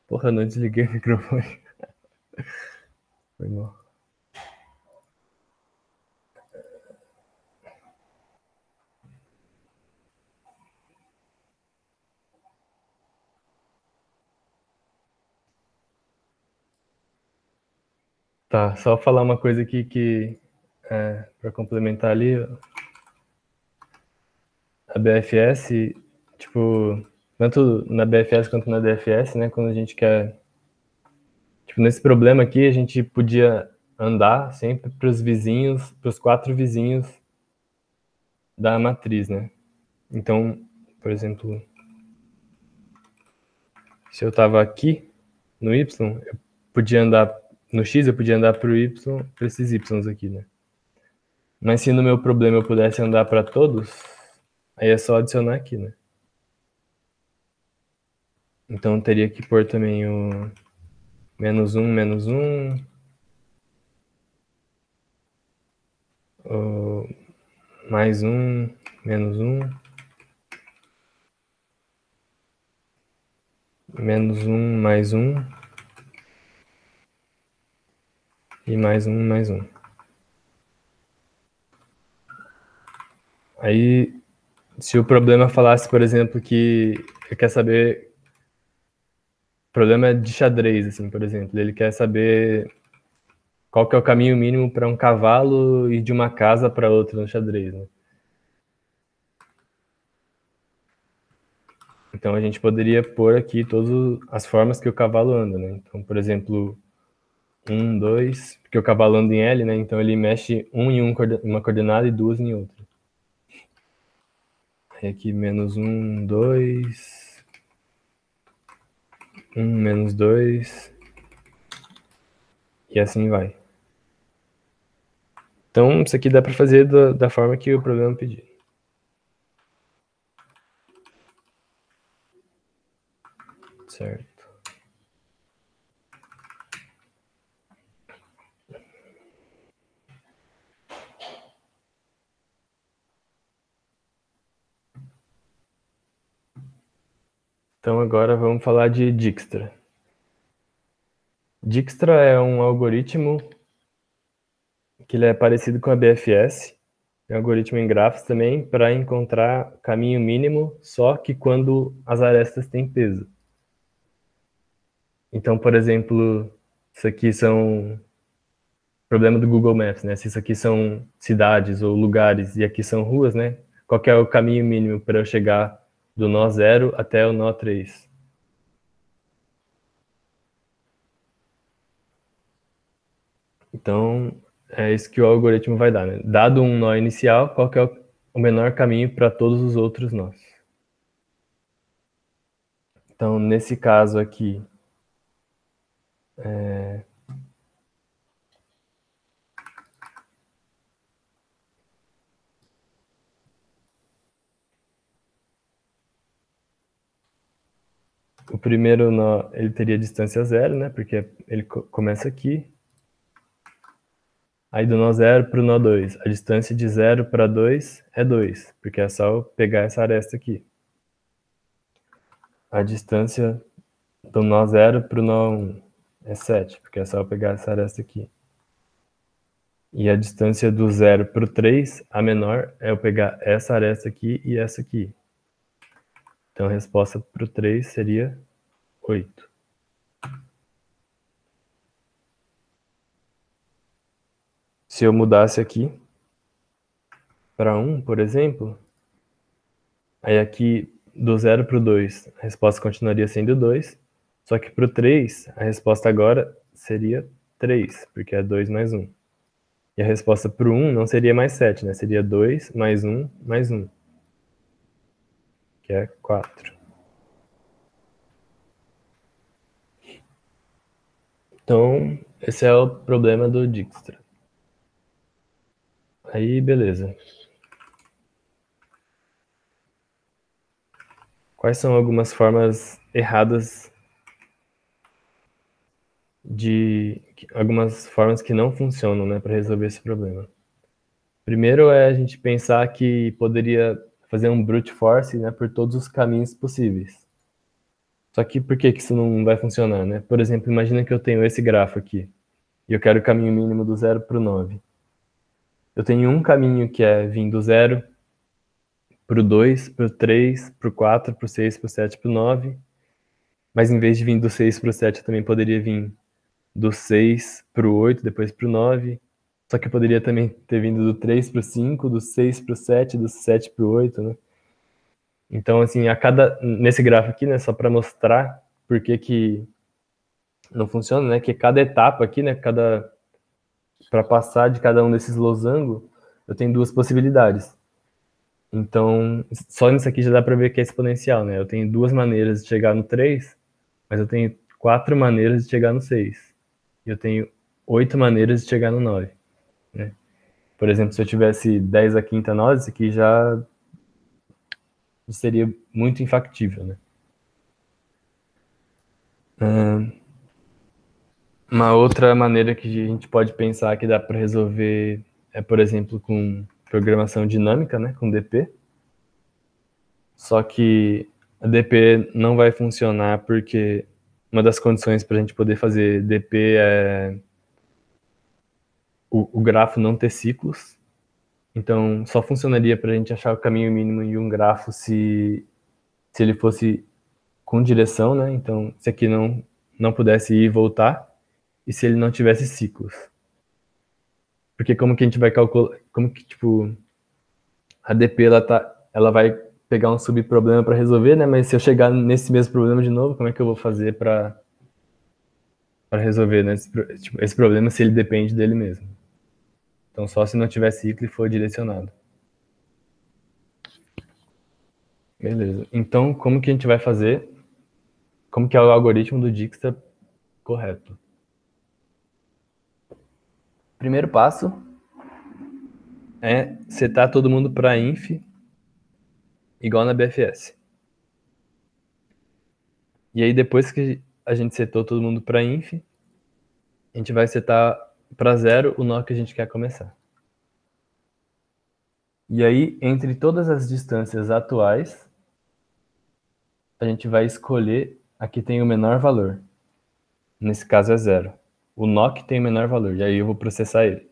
Porra, não desliguei o microfone. Foi mal. Tá, só falar uma coisa aqui que, para complementar ali, a BFS, tipo, tanto na BFS quanto na DFS, né, quando a gente quer, tipo, nesse problema aqui, a gente podia andar sempre para os vizinhos, para os 4 vizinhos da matriz, né? Então, por exemplo, se eu tava aqui no Y, eu podia andar no X, eu podia andar para o Y, para esses Ys aqui, né? Mas se no meu problema eu pudesse andar para todos, aí é só adicionar aqui, né? Então teria que pôr também o menos um, o mais um, menos um. menos 1 mais 1 e mais 1 mais 1. Aí, se o problema falasse, por exemplo, que ele quer saber... O problema é de xadrez, assim, por exemplo. Ele quer saber qual que é o caminho mínimo para um cavalo ir de uma casa para outra no xadrez, né? Então a gente poderia pôr aqui todas as formas que o cavalo anda, né? Então, por exemplo, 1, 2, porque o cavalo anda em L, né? Então ele mexe em uma coordenada e 2 em outra. Aí aqui menos 1, 2, 1, menos 2, e assim vai. Então isso aqui dá para fazer da forma que o problema pedir. Certo. Então agora vamos falar de Dijkstra. Dijkstra é um algoritmo que ele é parecido com a BFS, é um algoritmo em grafos também, para encontrar caminho mínimo, só que quando as arestas têm peso. Então, por exemplo, isso aqui são problema do Google Maps, né? Se isso aqui são cidades ou lugares e aqui são ruas, né? Qual que é o caminho mínimo para eu chegar do nó 0 até o nó 3? Então, é isso que o algoritmo vai dar, né? Dado um nó inicial, qual que é o menor caminho para todos os outros nós? Então, nesse caso aqui, o primeiro nó, ele teria distância 0, né? Porque ele começa aqui. Aí do nó 0 para o nó 2. A distância de 0 para 2 é 2, porque é só eu pegar essa aresta aqui. A distância do nó 0 para o nó 1 é 7, porque é só eu pegar essa aresta aqui. E a distância do 0 para o 3, a menor, é eu pegar essa aresta aqui e essa aqui. Então a resposta para o 3 seria 8. Se eu mudasse aqui para 1, por exemplo, aí aqui do 0 para o 2, a resposta continuaria sendo 2, só que para o 3, a resposta agora seria 3, porque é 2 mais 1. E a resposta para o 1 não seria mais 7, né? Seria 2 mais 1 mais 1, que é 4. Então, esse é o problema do Dijkstra. Aí, beleza. Quais são algumas formas erradas algumas formas que não funcionam, né, para resolver esse problema? Primeiro é a gente pensar que poderia fazer um brute force, né, por todos os caminhos possíveis. Só que por que isso não vai funcionar, né? Por exemplo, imagina que eu tenho esse grafo aqui e eu quero o caminho mínimo do 0 para o 9. Eu tenho um caminho que é vir do 0 para o 2, para o 3, para o 4, para o 6, para o 7, para o 9. Mas em vez de vir do 6 para o 7, eu também poderia vir do 6 para o 8, depois para o 9. Só que eu poderia também ter vindo do 3 para o 5, do 6 para o 7, do 7 para o 8, né? Então, assim, nesse gráfico aqui, né, só para mostrar por que não funciona, né, que cada etapa aqui, né, para passar de cada um desses losangos, eu tenho duas possibilidades. Então, só nisso aqui já dá para ver que é exponencial, né? Eu tenho duas maneiras de chegar no 3, mas eu tenho 4 maneiras de chegar no 6. E eu tenho 8 maneiras de chegar no 9, né? Por exemplo, se eu tivesse 10 a quinta nó, isso aqui já seria muito infactível, né? Uma outra maneira que a gente pode pensar que dá para resolver é, por exemplo, com programação dinâmica, né, com DP. Só que A DP não vai funcionar porque uma das condições para a gente poder fazer DP é o grafo não ter ciclos. Então, só funcionaria para a gente achar o caminho mínimo em um grafo se ele fosse com direção, né? Então, se aqui não pudesse ir e voltar, e se ele não tivesse ciclos. Porque como que a gente vai calcular, como que, tipo, a DP, ela vai pegar um subproblema para resolver, né? Mas se eu chegar nesse mesmo problema de novo, como é que eu vou fazer para resolver, né? Esse problema se ele depende dele mesmo. Então, só se não tiver ciclo e for direcionado. Beleza. Então, como que a gente vai fazer? Como que é o algoritmo do Dijkstra correto? Primeiro passo é setar todo mundo para inf igual na BFS. E aí, depois que a gente setou todo mundo para inf, a gente vai setar para 0 o nó que a gente quer começar. E aí, entre todas as distâncias atuais, a gente vai escolher a que tem o menor valor. Nesse caso é 0. O nó que tem o menor valor. E aí eu vou processar ele.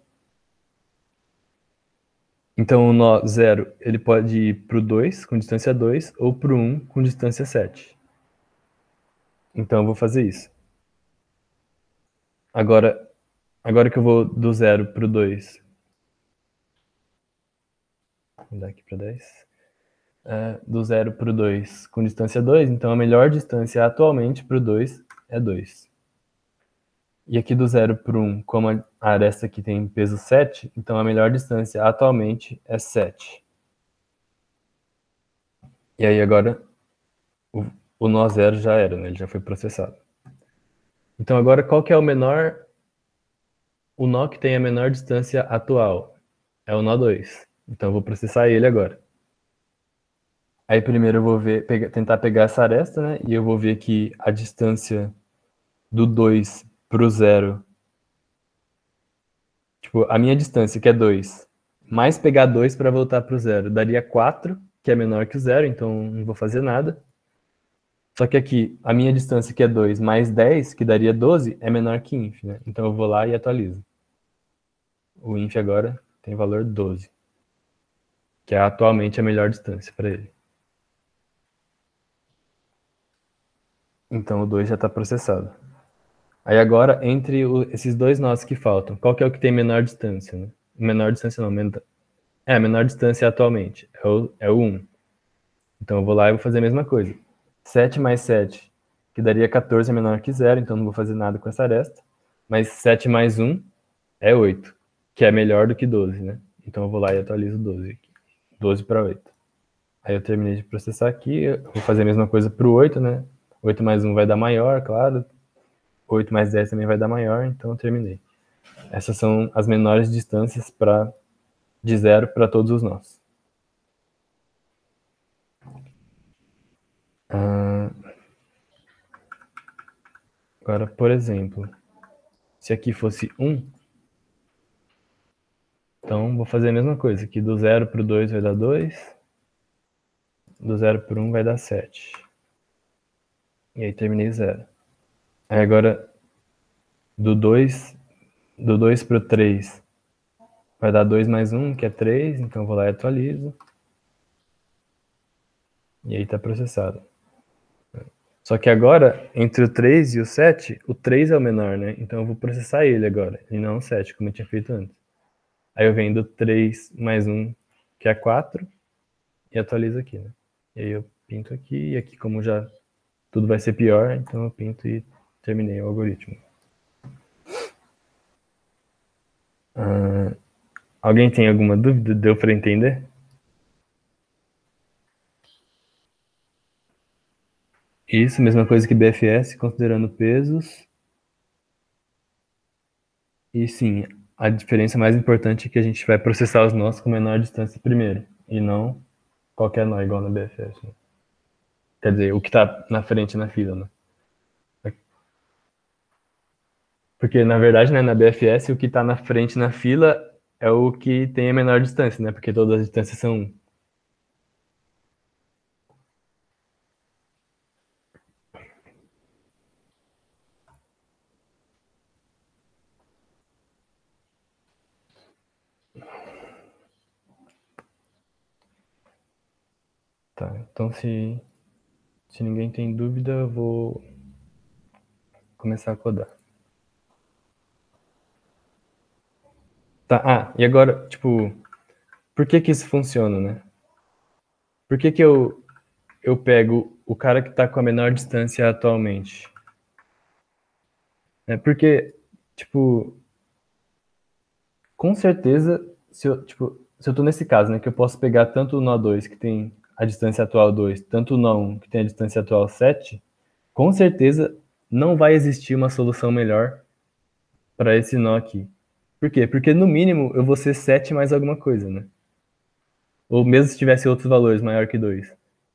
Então o nó 0, ele pode ir para o 2 com distância 2 ou para o 1 com distância 7. Então eu vou fazer isso. Agora que eu vou do 0 para o 2. Vou dar aqui para 10. Do 0 para o 2 com distância 2, então a melhor distância atualmente para o 2 é 2. E aqui do 0 para o 1, como a aresta aqui tem peso 7, então a melhor distância atualmente é 7. E aí agora o nó 0 já era, né? Ele já foi processado. Então agora qual que é o nó que tem a menor distância atual? É o nó 2. Então eu vou processar ele agora. Aí primeiro eu vou tentar pegar essa aresta, né? E eu vou ver que a distância do 2 para o 0, tipo, a minha distância, que é 2, mais pegar 2 para voltar para o 0, daria 4, que é menor que o 0, então não vou fazer nada. Só que aqui, a minha distância, que é 2, mais 10, que daria 12, é menor que inf, né? Então eu vou lá e atualizo. O inf agora tem valor 12, que é atualmente a melhor distância para ele. Então o 2 já está processado. Aí agora, entre esses dois nós que faltam, qual que é o que tem menor distância, né? Menor distância não, a menor distância atualmente é o 1. Então eu vou lá e vou fazer a mesma coisa. 7 mais 7, que daria 14, é menor que 0, então não vou fazer nada com essa aresta. Mas 7 mais 1 é 8, que é melhor do que 12, né? Então eu vou lá e atualizo 12 aqui. 12 para 8. Aí eu terminei de processar aqui, eu vou fazer a mesma coisa para o 8, né? 8 mais 1 vai dar maior, claro. 8 mais 10 também vai dar maior, então eu terminei. Essas são as menores distâncias de 0 para todos os nós. Agora, por exemplo, se aqui fosse 1, então vou fazer a mesma coisa. Aqui do 0 para o 2 vai dar 2, do 0 para o 1 vai dar 7. E aí terminei 0. Aí agora, do 2 para o 3 vai dar 2 mais 1, que é 3, então eu vou lá e atualizo. E aí está processado. Só que agora, entre o 3 e o 7, o 3 é o menor, né? Então eu vou processar ele agora, e não o 7, como eu tinha feito antes. Aí eu venho do 3 mais 1, que é 4, e atualizo aqui, né? E aí eu pinto aqui, e aqui como já tudo vai ser pior, então eu pinto e terminei o algoritmo. Alguém tem alguma dúvida? Deu para entender? Isso, mesma coisa que BFS, considerando pesos. E sim, a diferença mais importante é que a gente vai processar os nós com menor distância primeiro, e não qualquer nó igual na BFS. Né? Quer dizer, o que está na frente na fila, né? Porque, na verdade, né, na BFS, o que está na frente na fila é o que tem a menor distância, né? Porque todas as distâncias são 1. Tá, então se ninguém tem dúvida, eu vou começar a codar. Tá, e agora, tipo, por que isso funciona, né? Por que eu pego o cara que tá com a menor distância atualmente? Porque, tipo, com certeza, se eu tô nesse caso, né, que eu posso pegar tanto o nó 2, que tem a distância atual 2, tanto o nó 1, que tem a distância atual 7, com certeza não vai existir uma solução melhor para esse nó aqui. Por quê? Porque no mínimo eu vou ser 7 mais alguma coisa, né? Ou mesmo se tivesse outros valores maior que 2.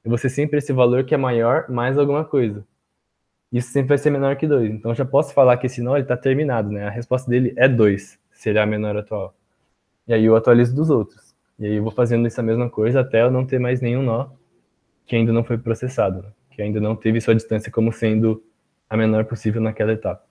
Eu vou ser sempre esse valor que é maior mais alguma coisa. Isso sempre vai ser menor que 2. Então eu já posso falar que esse nó está terminado, né? A resposta dele é 2, se ele é a menor atual. E aí eu atualizo dos outros. E aí eu vou fazendo essa mesma coisa até eu não ter mais nenhum nó que ainda não foi processado, né? Que ainda não teve sua distância como sendo a menor possível naquela etapa.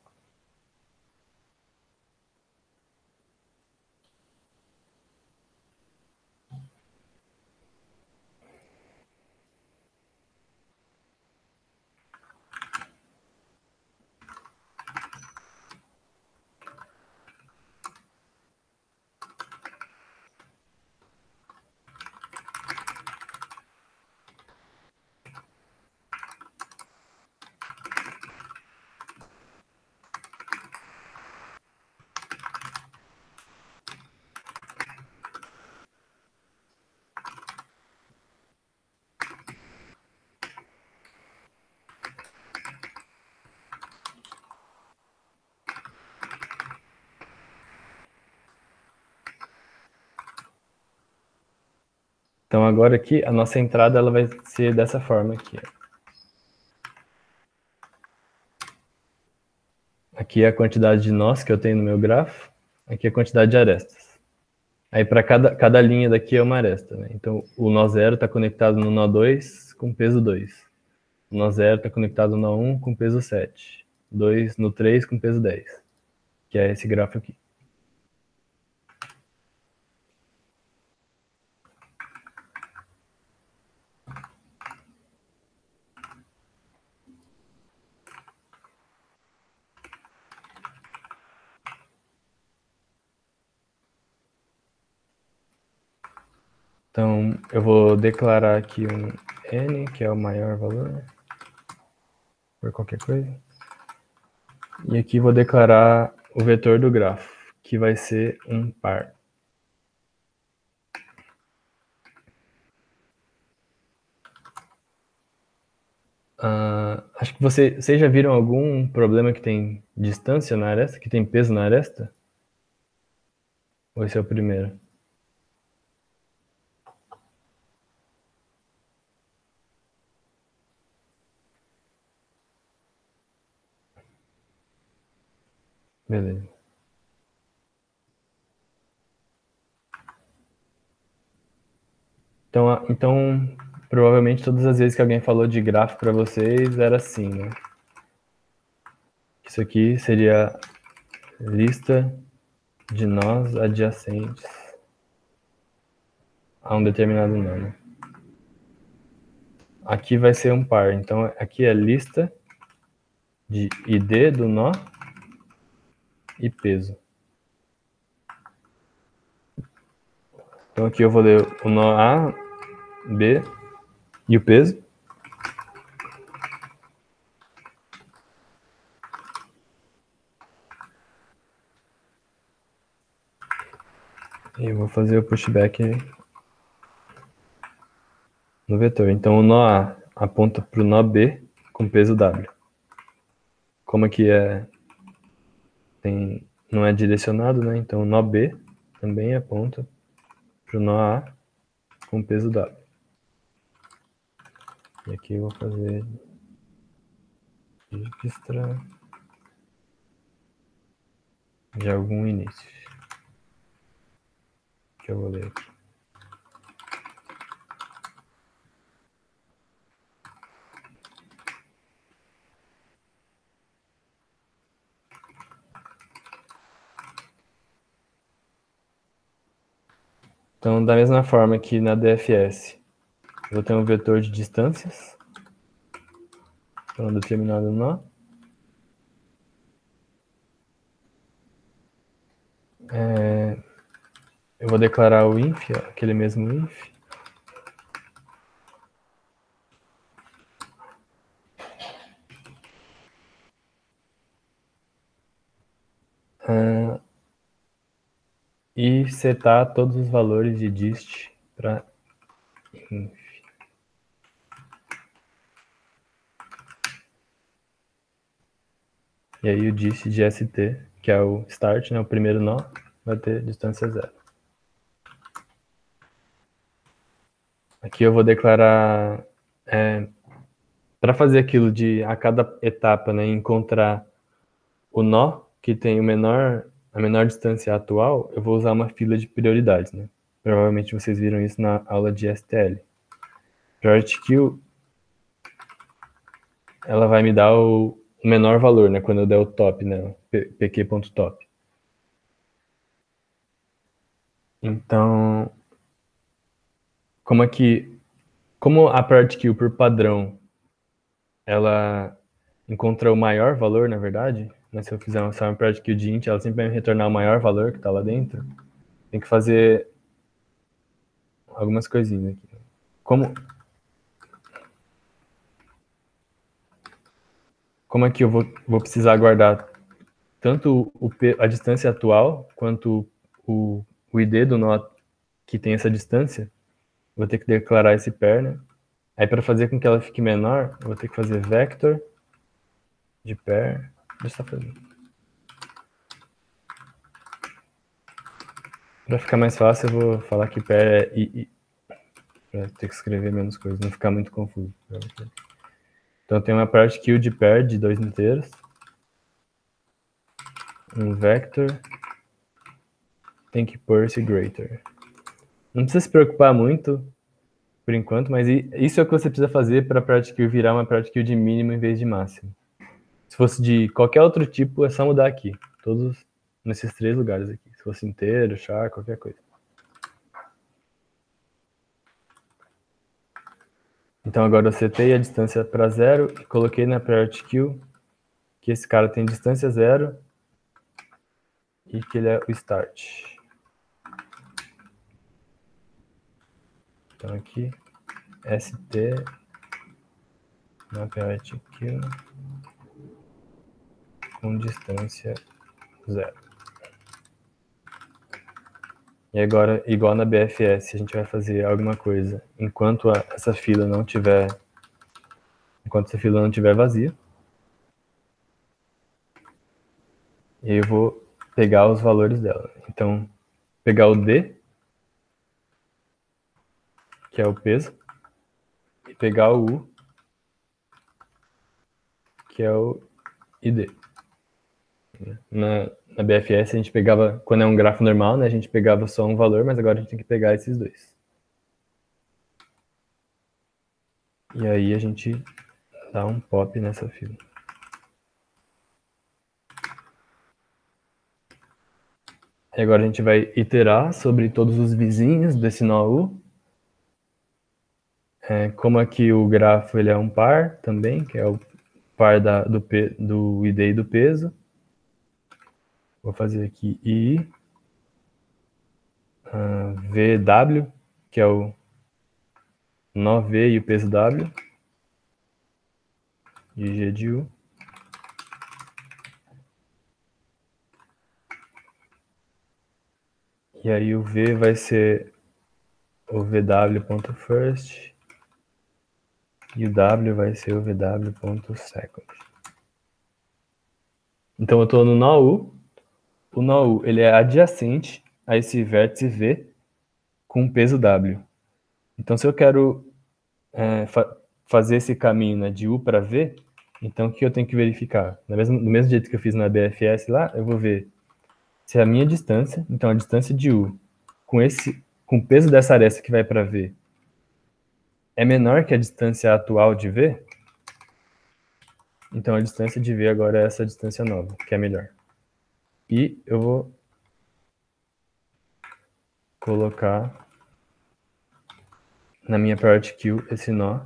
Então agora aqui, a nossa entrada ela vai ser dessa forma aqui. Aqui é a quantidade de nós que eu tenho no meu grafo. Aqui é a quantidade de arestas. Aí para cada linha daqui é uma aresta, né? Então o nó 0 está conectado no nó 2 com peso 2. O nó 0 está conectado no nó 1 com peso 7. 2 no 3 com peso 10. Que é esse grafo aqui. Então, eu vou declarar aqui um n, que é o maior valor, por qualquer coisa. E aqui vou declarar o vetor do grafo, que vai ser um par. Acho que vocês já viram algum problema que tem distância na aresta, que tem peso na aresta? Ou esse é o primeiro? Beleza. Então, provavelmente todas as vezes que alguém falou de grafo para vocês era assim, né? Isso aqui seria lista de nós adjacentes a um determinado nó, né? Aqui vai ser um par, então aqui é lista de ID do nó e peso. Então aqui eu vou ler o nó A, B e o peso. E eu vou fazer o pushback no vetor. Então o nó A aponta para o nó B com peso W. Como aqui não é direcionado, né? Então o nó B também aponta para o nó A com peso W. E aqui eu vou fazer extra de algum início. Que eu vou ler aqui. Então, da mesma forma que na DFS, vou ter um vetor de distâncias para um determinado nó. Eu vou declarar o inf, aquele mesmo inf. E setar todos os valores de dist para inf. E aí o dist de st, que é o start, né, o primeiro nó, vai ter distância 0. Aqui eu vou declarar, para fazer aquilo de a cada etapa, né, encontrar o nó que tem a menor distância atual, eu vou usar uma fila de prioridades, né? Provavelmente vocês viram isso na aula de STL. Priority queue, ela vai me dar o menor valor, né? Quando eu der o top, né? pq.top. Então, como a priority queue por padrão, ela encontra o maior valor, na verdade, né? Se eu fizer uma priority queue de int, ela sempre vai me retornar o maior valor que está lá dentro. Tem que fazer algumas coisinhas aqui. Como é que eu vou precisar guardar tanto a distância atual quanto o id do nó que tem essa distância? Vou ter que declarar esse pair, né? Aí para fazer com que ela fique menor, eu vou ter que fazer vector de pair. Deixa eu fazer. Para ficar mais fácil, eu vou falar que pair é i, para ter que escrever menos coisas, não ficar muito confuso. Então tem uma priority queue de pair de 2 inteiros, um vector, tem que pôr esse greater. Não precisa se preocupar muito por enquanto, mas isso é o que você precisa fazer para a priority queue virar uma priority queue de mínimo em vez de máximo. Se fosse de qualquer outro tipo, é só mudar aqui. Todos nesses 3 lugares aqui. Se fosse inteiro, char, qualquer coisa. Então agora eu setei a distância para 0 e coloquei na priority queue que esse cara tem distância 0 e que ele é o start. Então aqui, st na priority queue com distância 0. E agora, igual na BFS, a gente vai fazer alguma coisa enquanto essa fila não tiver vazia. E aí eu vou pegar os valores dela. Então, pegar o D, que é o peso, e pegar o U, que é o ID. Na BFS a gente pegava, quando é um grafo normal, né, a gente pegava só um valor, mas agora a gente tem que pegar esses dois. E aí a gente dá um pop nessa fila. E agora a gente vai iterar sobre todos os vizinhos desse nó U. Como aqui o grafo ele é um par também, que é o par do ID e do peso. Vou fazer aqui I, VW, que é o nó V e o peso W, de G de U. E aí o V vai ser o VW.first e o W vai ser o VW.second. Então eu estou no nó U. O nó U ele é adjacente a esse vértice V com peso W. Então se eu quero fazer esse caminho, né, de U para V, então o que eu tenho que verificar? Do mesmo jeito que eu fiz na BFS lá, eu vou ver se a minha distância, então a distância de U com o peso dessa aresta que vai para V é menor que a distância atual de V, então a distância de V agora é essa distância nova, que é melhor. E eu vou colocar na minha priority queue esse nó.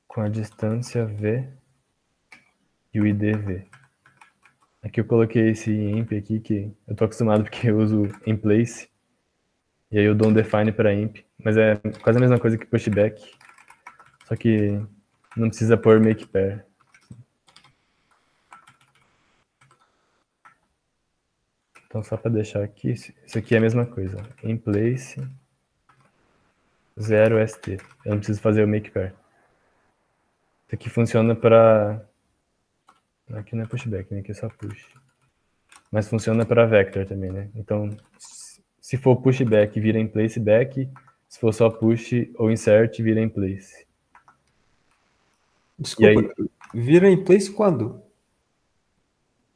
Com a distância V e o ID V. Aqui eu coloquei esse imp aqui, que eu tô acostumado porque eu uso emplace. E aí eu dou um define para imp. Mas é quase a mesma coisa que pushback. Só que não precisa pôr make pair. Então só para deixar aqui, isso aqui é a mesma coisa. Emplace 0 ST. Eu não preciso fazer o make pair. Isso aqui funciona para... Aqui não é pushback, né? Aqui é só push. Mas funciona para vector também, né? Então, se for pushback, vira em place back. Se for só push ou insert, vira em place. Desculpa, aí... vira em place quando?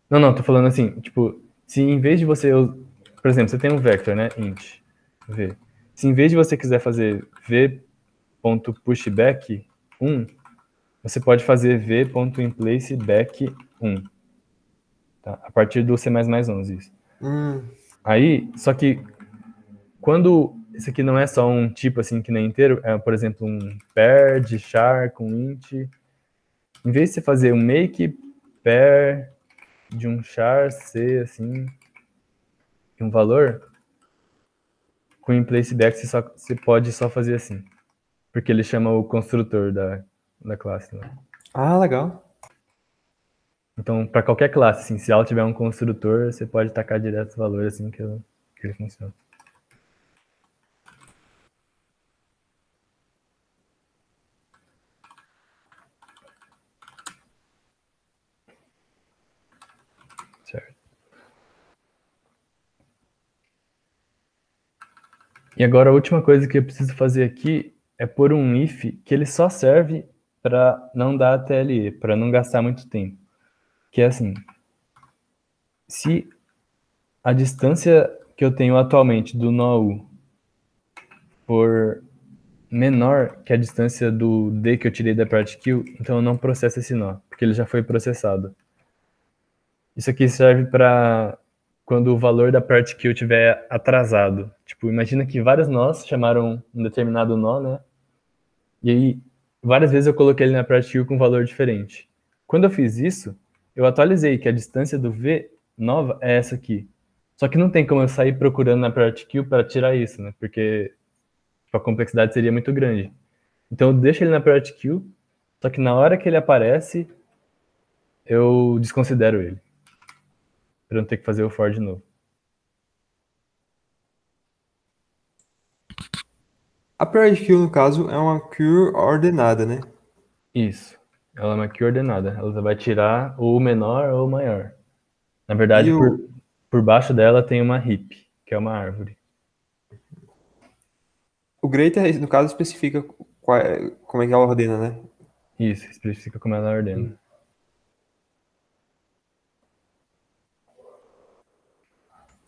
Não, tô falando assim, tipo, se em vez de você... Por exemplo, você tem um vector, né? Int, v. Se em vez de você quiser fazer v.pushback 1, você pode fazer v.inplaceback 1. Tá? A partir do C++11, isso. Aí, só que quando isso aqui não é só um tipo assim que nem inteiro, é, por exemplo, um pair de char com int, em vez de você fazer um make pair de um char c assim, um valor, com in-place back você pode só fazer assim, porque ele chama o construtor da classe. Né? Ah, legal. Então, para qualquer classe, assim, se ela tiver um construtor, você pode tacar direto o valor assim que ele funciona. Certo. E agora a última coisa que eu preciso fazer aqui é pôr um if que ele só serve para não dar TLE, para não gastar muito tempo. Que é assim, se a distância que eu tenho atualmente do nó U for menor que a distância do D que eu tirei da priority queue, então eu não processo esse nó, porque ele já foi processado. Isso aqui serve para quando o valor da priority queue estiver atrasado. Tipo, imagina que vários nós chamaram um determinado nó, né? E aí, várias vezes eu coloquei ele na priority queue com um valor diferente. Quando eu fiz isso, eu atualizei que a distância do V nova é essa aqui. Só que não tem como eu sair procurando na priority queue para tirar isso, né? Porque a complexidade seria muito grande. Então eu deixo ele na priority queue, só que na hora que ele aparece, eu desconsidero ele. Para não ter que fazer o for de novo. A priority queue, no caso, é uma queue ordenada, né? Isso. Ela é uma queue ordenada. Ela vai tirar ou o menor ou o maior. Na E verdade, por baixo dela tem uma heap, que é uma árvore. o greater, no caso, especifica como é que ela ordena, né? Isso, especifica como ela ordena.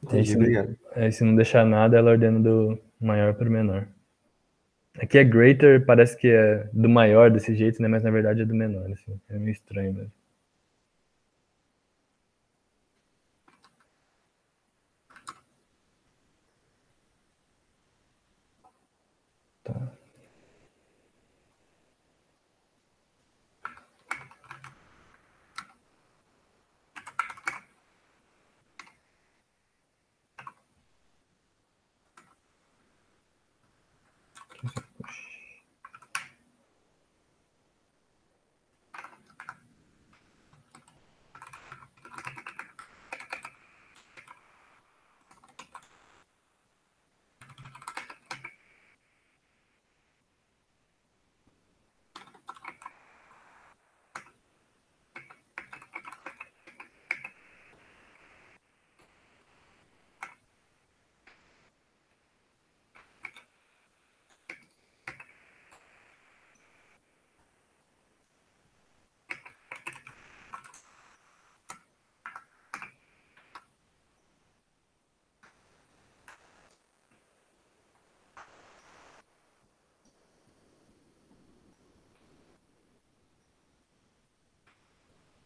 Entendi, obrigado. Aí se não deixar nada, ela ordena do maior para o menor. Aqui é greater, parece que é do maior desse jeito, né? Mas na verdade é do menor, assim. É meio estranho mesmo. Tá.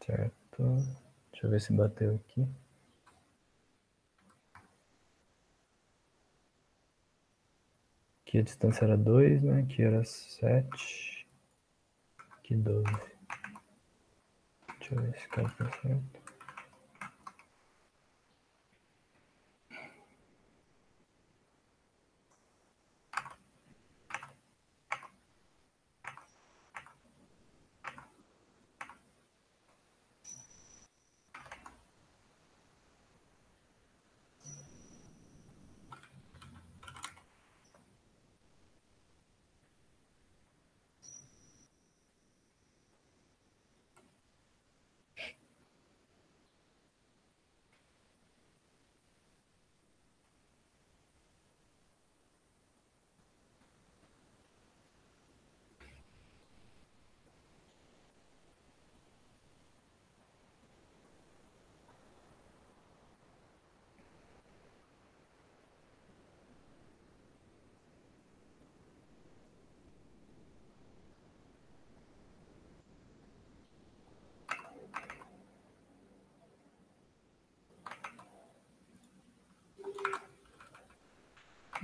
Certo. Deixa eu ver se bateu aqui. Aqui a distância era 2, né? Aqui era 7. Aqui 12. Deixa eu ver se tá certo.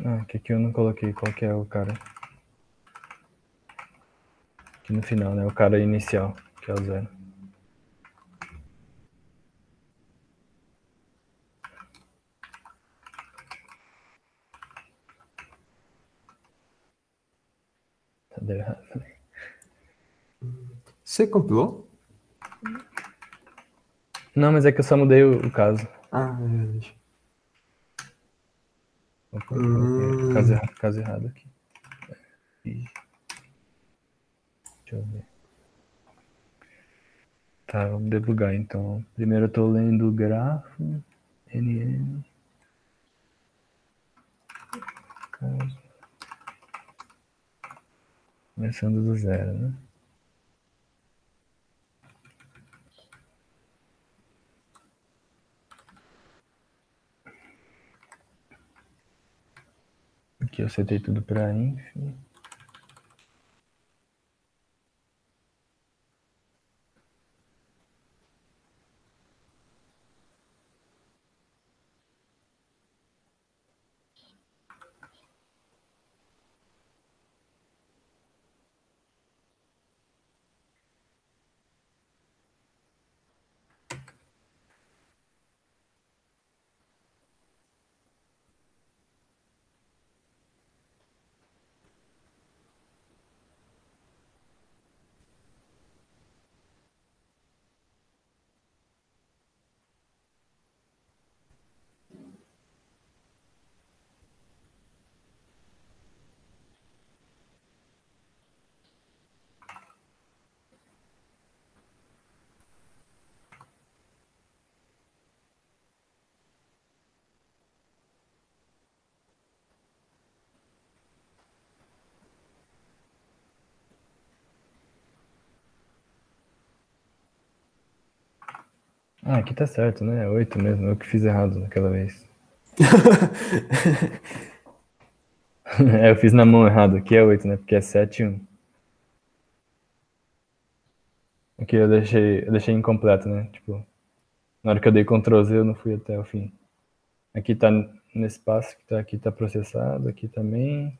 Ah, que aqui eu não coloquei qual que é o cara. Aqui no final, né? O cara inicial, que é o 0. Tá deu errado. Você compilou? Não, mas é que eu só mudei o caso. Ah, é verdade. Opa, coloquei caso errado aqui. Deixa eu ver. Tá, vamos debugar então. Primeiro eu tô lendo o grafo. NN. Caso. Começando do 0, né? Aqui eu setei tudo para inf. Ah, aqui tá certo, né? É 8 mesmo. Eu que fiz errado naquela vez. É, eu fiz na mão errado. Aqui é 8, né? Porque é 7 e 1. Aqui eu deixei incompleto, né? Tipo, na hora que eu dei Ctrl Z eu não fui até o fim. Aqui tá nesse passo que tá aqui, tá processado. Aqui também.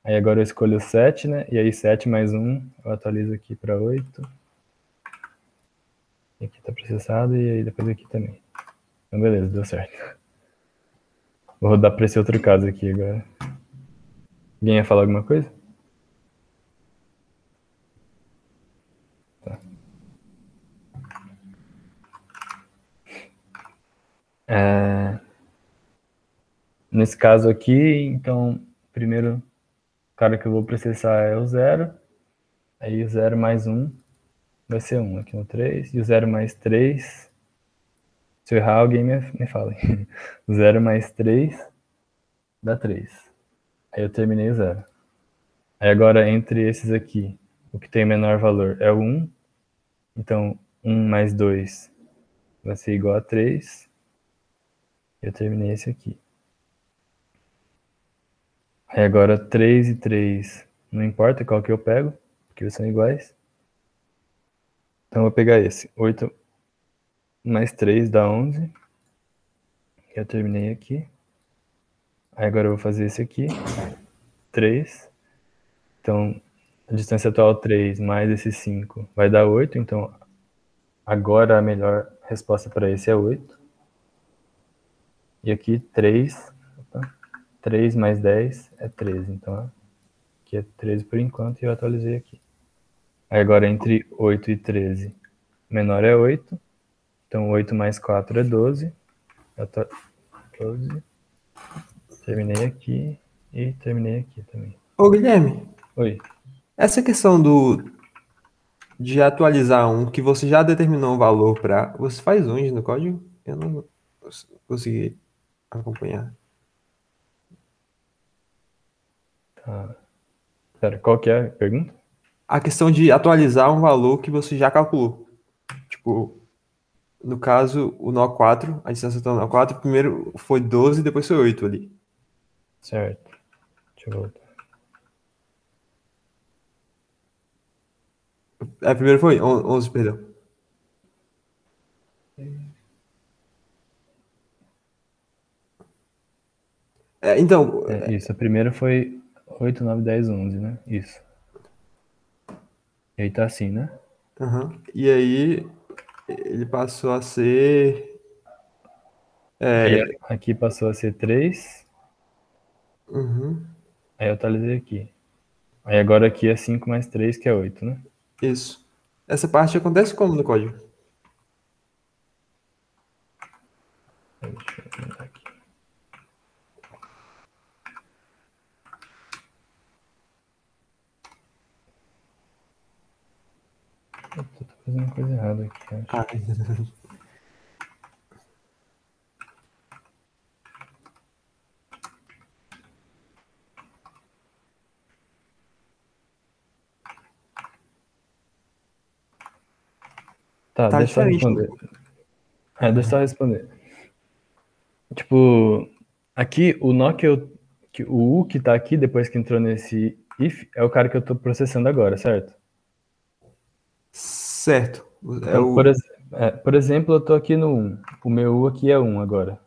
Aí agora eu escolho o 7, né? E aí 7 mais 1 eu atualizo aqui para 8. E aqui tá processado e aí depois aqui também. Então beleza, deu certo. Vou rodar para esse outro caso aqui agora. Alguém ia falar alguma coisa? Tá. Nesse caso aqui, então, primeiro cara que eu vou processar é o 0. Aí o 0 mais 1 vai ser 1 aqui no 3. E o 0 mais 3, se eu errar, alguém me fala. O 0 mais 3 dá 3. Aí eu terminei o 0. Aí agora, entre esses aqui, o que tem menor valor é o 1. Então, 1 mais 2 vai ser igual a 3. Eu terminei esse aqui. Aí agora 3 e 3, não importa qual que eu pego, porque eles são iguais. Então eu vou pegar esse, 8 mais 3 dá 11. Eu terminei aqui. Aí agora eu vou fazer esse aqui. 3. Então, a distância atual 3 mais esse 5 vai dar 8. Então, agora a melhor resposta para esse é 8. E aqui 3. 3 mais 10 é 13. Então, aqui é 13 por enquanto e eu atualizei aqui. Aí agora entre 8 e 13, menor é 8. Então 8 mais 4 é 12. 12. Terminei aqui e terminei aqui também. Ô, Guilherme, Oi. essa questão de atualizar um que você já determinou um valor para, você faz onde no código? Eu não consegui acompanhar. Tá. Pera, qual que é a pergunta? A questão de atualizar um valor que você já calculou. Tipo, no caso, o nó 4, a distância do nó 4, primeiro foi 12, depois foi 8 ali. Certo. Deixa eu voltar. Primeiro foi 11, perdão. Então, Isso, a primeira foi 8, 9, 10, 11, né? Isso. E aí tá assim, né? E aí ele passou a ser... Aí aqui passou a ser 3. Uhum, Aí eu atualizei aqui. Aí agora aqui é 5 mais 3, que é 8, né? isso. Essa parte acontece como no código? Deixa eu mudar aqui. Eu tô fazendo coisa errada aqui, acho. Ah, Tá, tá deixa eu só diferente. responder. Deixa eu só responder. Tipo, aqui o nó o U que tá aqui depois que entrou nesse if é o cara que eu tô processando agora, certo? Certo. Então, por exemplo, eu tô aqui no 1. O meu U aqui é 1 agora.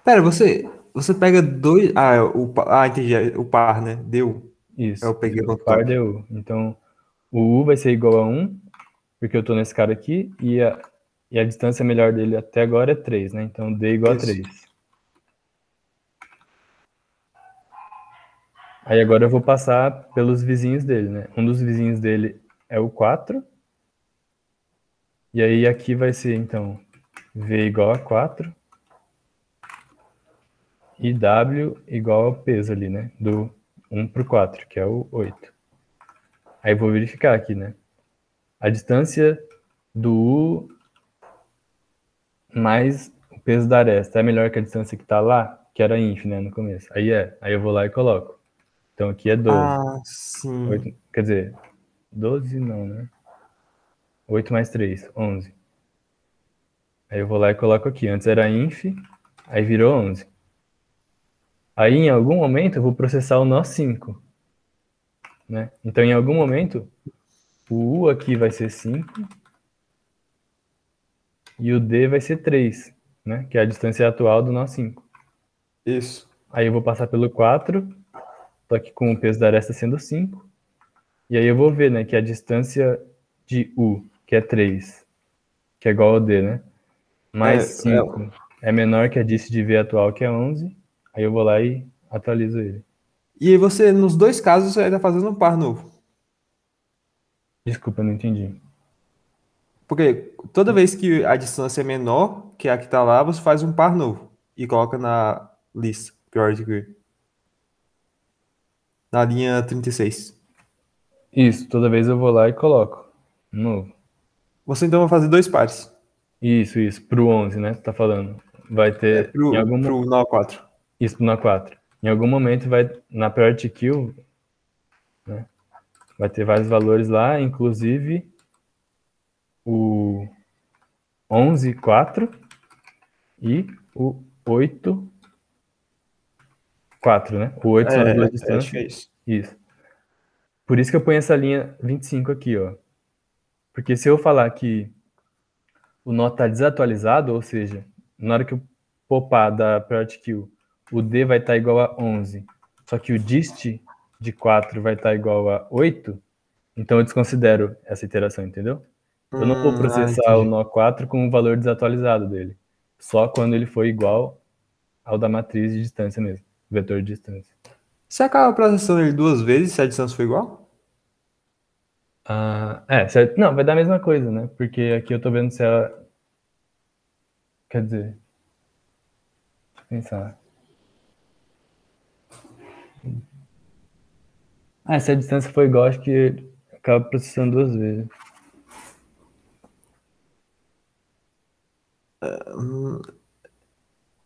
Pera, você pega dois... entendi. O par, né? Deu. Isso. Eu peguei O o par top. deu U. Então, o U vai ser igual a 1, porque eu tô nesse cara aqui, e a distância melhor dele até agora é 3, né? Então, D igual a Isso. 3. Aí agora eu vou passar pelos vizinhos dele, né? Um dos vizinhos dele é o 4. E aí aqui vai ser, então, V igual a 4 e W igual ao peso ali, né? Do 1 por 4, que é o 8. Aí eu vou verificar aqui, né? A distância do U mais o peso da aresta é melhor que a distância que tá lá, que era inf, né, no começo. Aí eu vou lá e coloco. Então aqui é 12. Ah, sim. 8, quer dizer, 12 não, né? 8 mais 3, 11. Aí eu vou lá e coloco aqui. Antes era inf, aí virou 11. Aí em algum momento eu vou processar o nó 5. Né? Então em algum momento o U aqui vai ser 5 e o D vai ser 3, né? Que é a distância atual do nó 5. Isso. Aí eu vou passar pelo 4, só que com o peso da aresta sendo 5. E aí eu vou ver, né, que a distância de U, que é 3, que é igual ao D, né? Mais 5 é menor que a distância de V atual, que é 11. Aí eu vou lá e atualizo ele. E aí você, nos dois casos, você tá fazendo um par novo. Desculpa, não entendi. Porque toda vez que a distância é menor que a que tá lá, você faz um par novo. E coloca na lista. Priority Query. Na linha 36. Isso, toda vez eu vou lá e coloco. Novo. Você então vai fazer dois pares. Isso, pro 11, né? Você tá falando. Vai ter Pro nó 4. Isso pro nó 4. Em algum momento vai, na priority queue, né? Vai ter vários valores lá, inclusive o 11, 4 e o 8, 4, né? O 8 são as duas distâncias. Acho que é isso. Isso. Por isso que eu ponho essa linha 25 aqui, ó. Porque se eu falar que o nó está desatualizado, ou seja, na hora que eu popar da priority queue, o D vai estar igual a 11, só que o dist de 4 vai estar igual a 8, então eu desconsidero essa iteração, entendeu? Eu não vou processar o Entendi. nó 4 com o valor desatualizado dele, só quando ele for igual ao da matriz de distância mesmo, vetor de distância. Você acaba processando ele duas vezes se a distância for igual? Certo. Não, vai dar a mesma coisa, né? Porque aqui eu tô vendo se ela... Quer dizer... Deixa eu pensar. Se a distância for igual, acho que acaba processando duas vezes.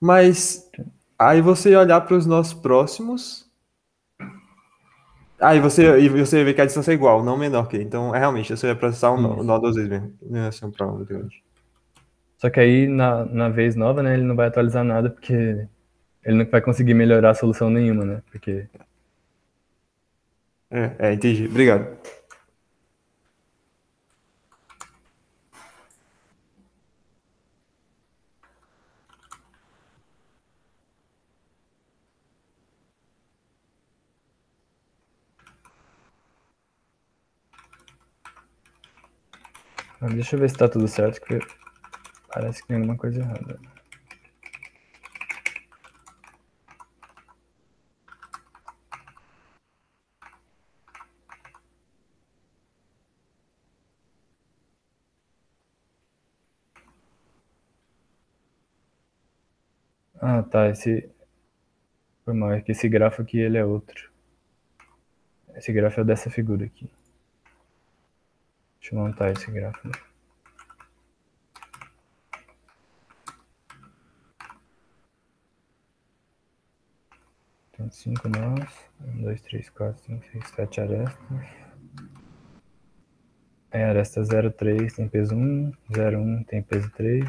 Mas aí você olhar para os nossos próximos. E você vê que a distância é igual, não menor que ele. Então, realmente, você vai processar o nó duas vezes mesmo. Não é assim um problema muito grande. Só que aí, na vez nova, né, ele não vai atualizar nada, porque ele não vai conseguir melhorar a solução nenhuma, né? Porque... Entendi. Obrigado. Deixa eu ver se tá tudo certo, porque parece que tem alguma coisa errada. Tá, foi mal, é que esse grafo aqui, ele é outro. Esse grafo é dessa figura aqui. Deixa eu montar esse grafo. Tem 5 nós. 1, 2, 3, 4, 5, 6, 7 arestas. Aí a aresta 0,3 tem peso 1, 0,1 tem peso 3,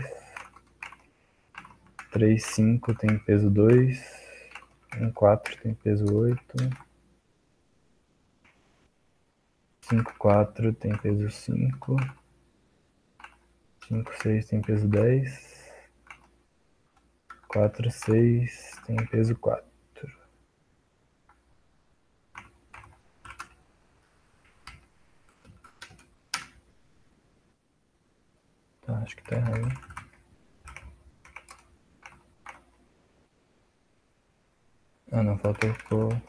3,5 tem peso 2, 1,4 tem peso 8, 5,4 tem peso 5, 5,6 tem peso 10, 4,6 tem peso 4. Tá, acho que tá errado. Não, faltou pôr...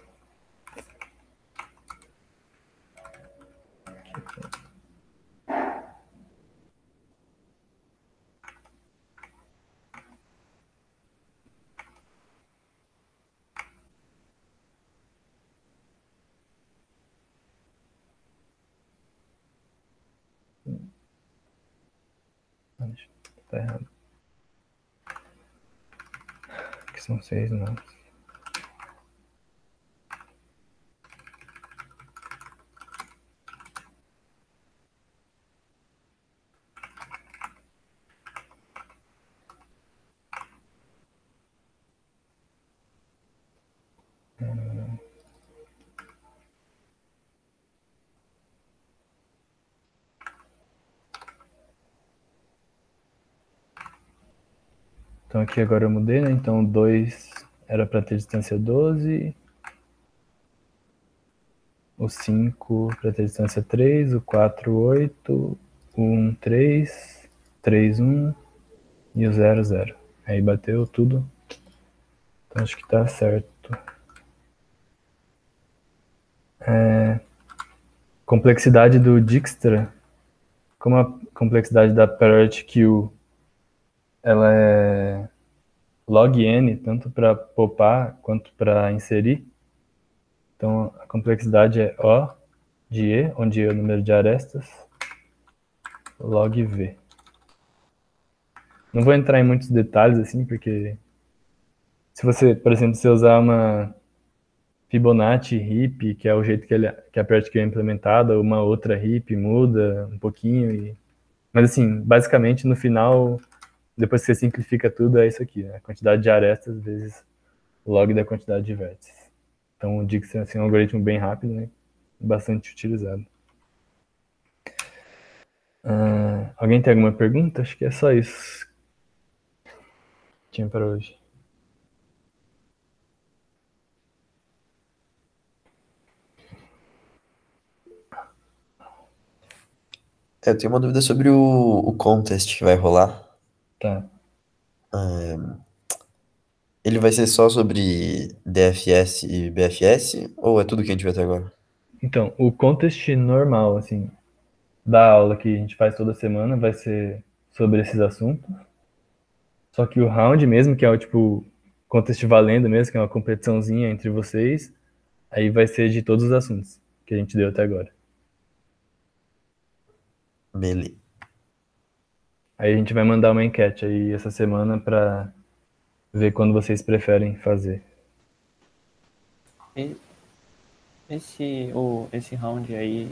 Tá errado. Aqui são 6 nós. Então aqui agora eu mudei, né? Então 2 era para ter distância 12. O 5 para ter distância 3. O 4, 8. O 1, 3. 3, 1. E o 0, 0. Aí bateu tudo. Então acho que tá certo. Complexidade do Dijkstra. Como a complexidade da priority queue ela é log n, tanto para popar quanto para inserir. Então a complexidade é O de E, onde E é o número de arestas, log V. Não vou entrar em muitos detalhes assim, porque se você, por exemplo, se usar uma Fibonacci heap, que é o jeito que a priority queue é implementada, uma outra heap muda um pouquinho. Mas assim, basicamente no final, depois que você simplifica tudo, é isso aqui, né? A quantidade de arestas vezes o log da quantidade de vértices. Então o Dijkstra assim, é um algoritmo bem rápido, né? Bastante utilizado. Alguém tem alguma pergunta? Acho que é só isso que tinha para hoje. Eu tenho uma dúvida sobre o contest que vai rolar. Tá. Ele vai ser só sobre DFS e BFS, ou é tudo que a gente viu até agora? Então, o contest normal, assim, da aula que a gente faz toda semana vai ser sobre esses assuntos. Só que o round mesmo, que é o tipo contest valendo mesmo, que é uma competiçãozinha entre vocês, aí vai ser de todos os assuntos que a gente deu até agora. Beleza. Aí a gente vai mandar uma enquete aí essa semana pra ver quando vocês preferem fazer. Esse round aí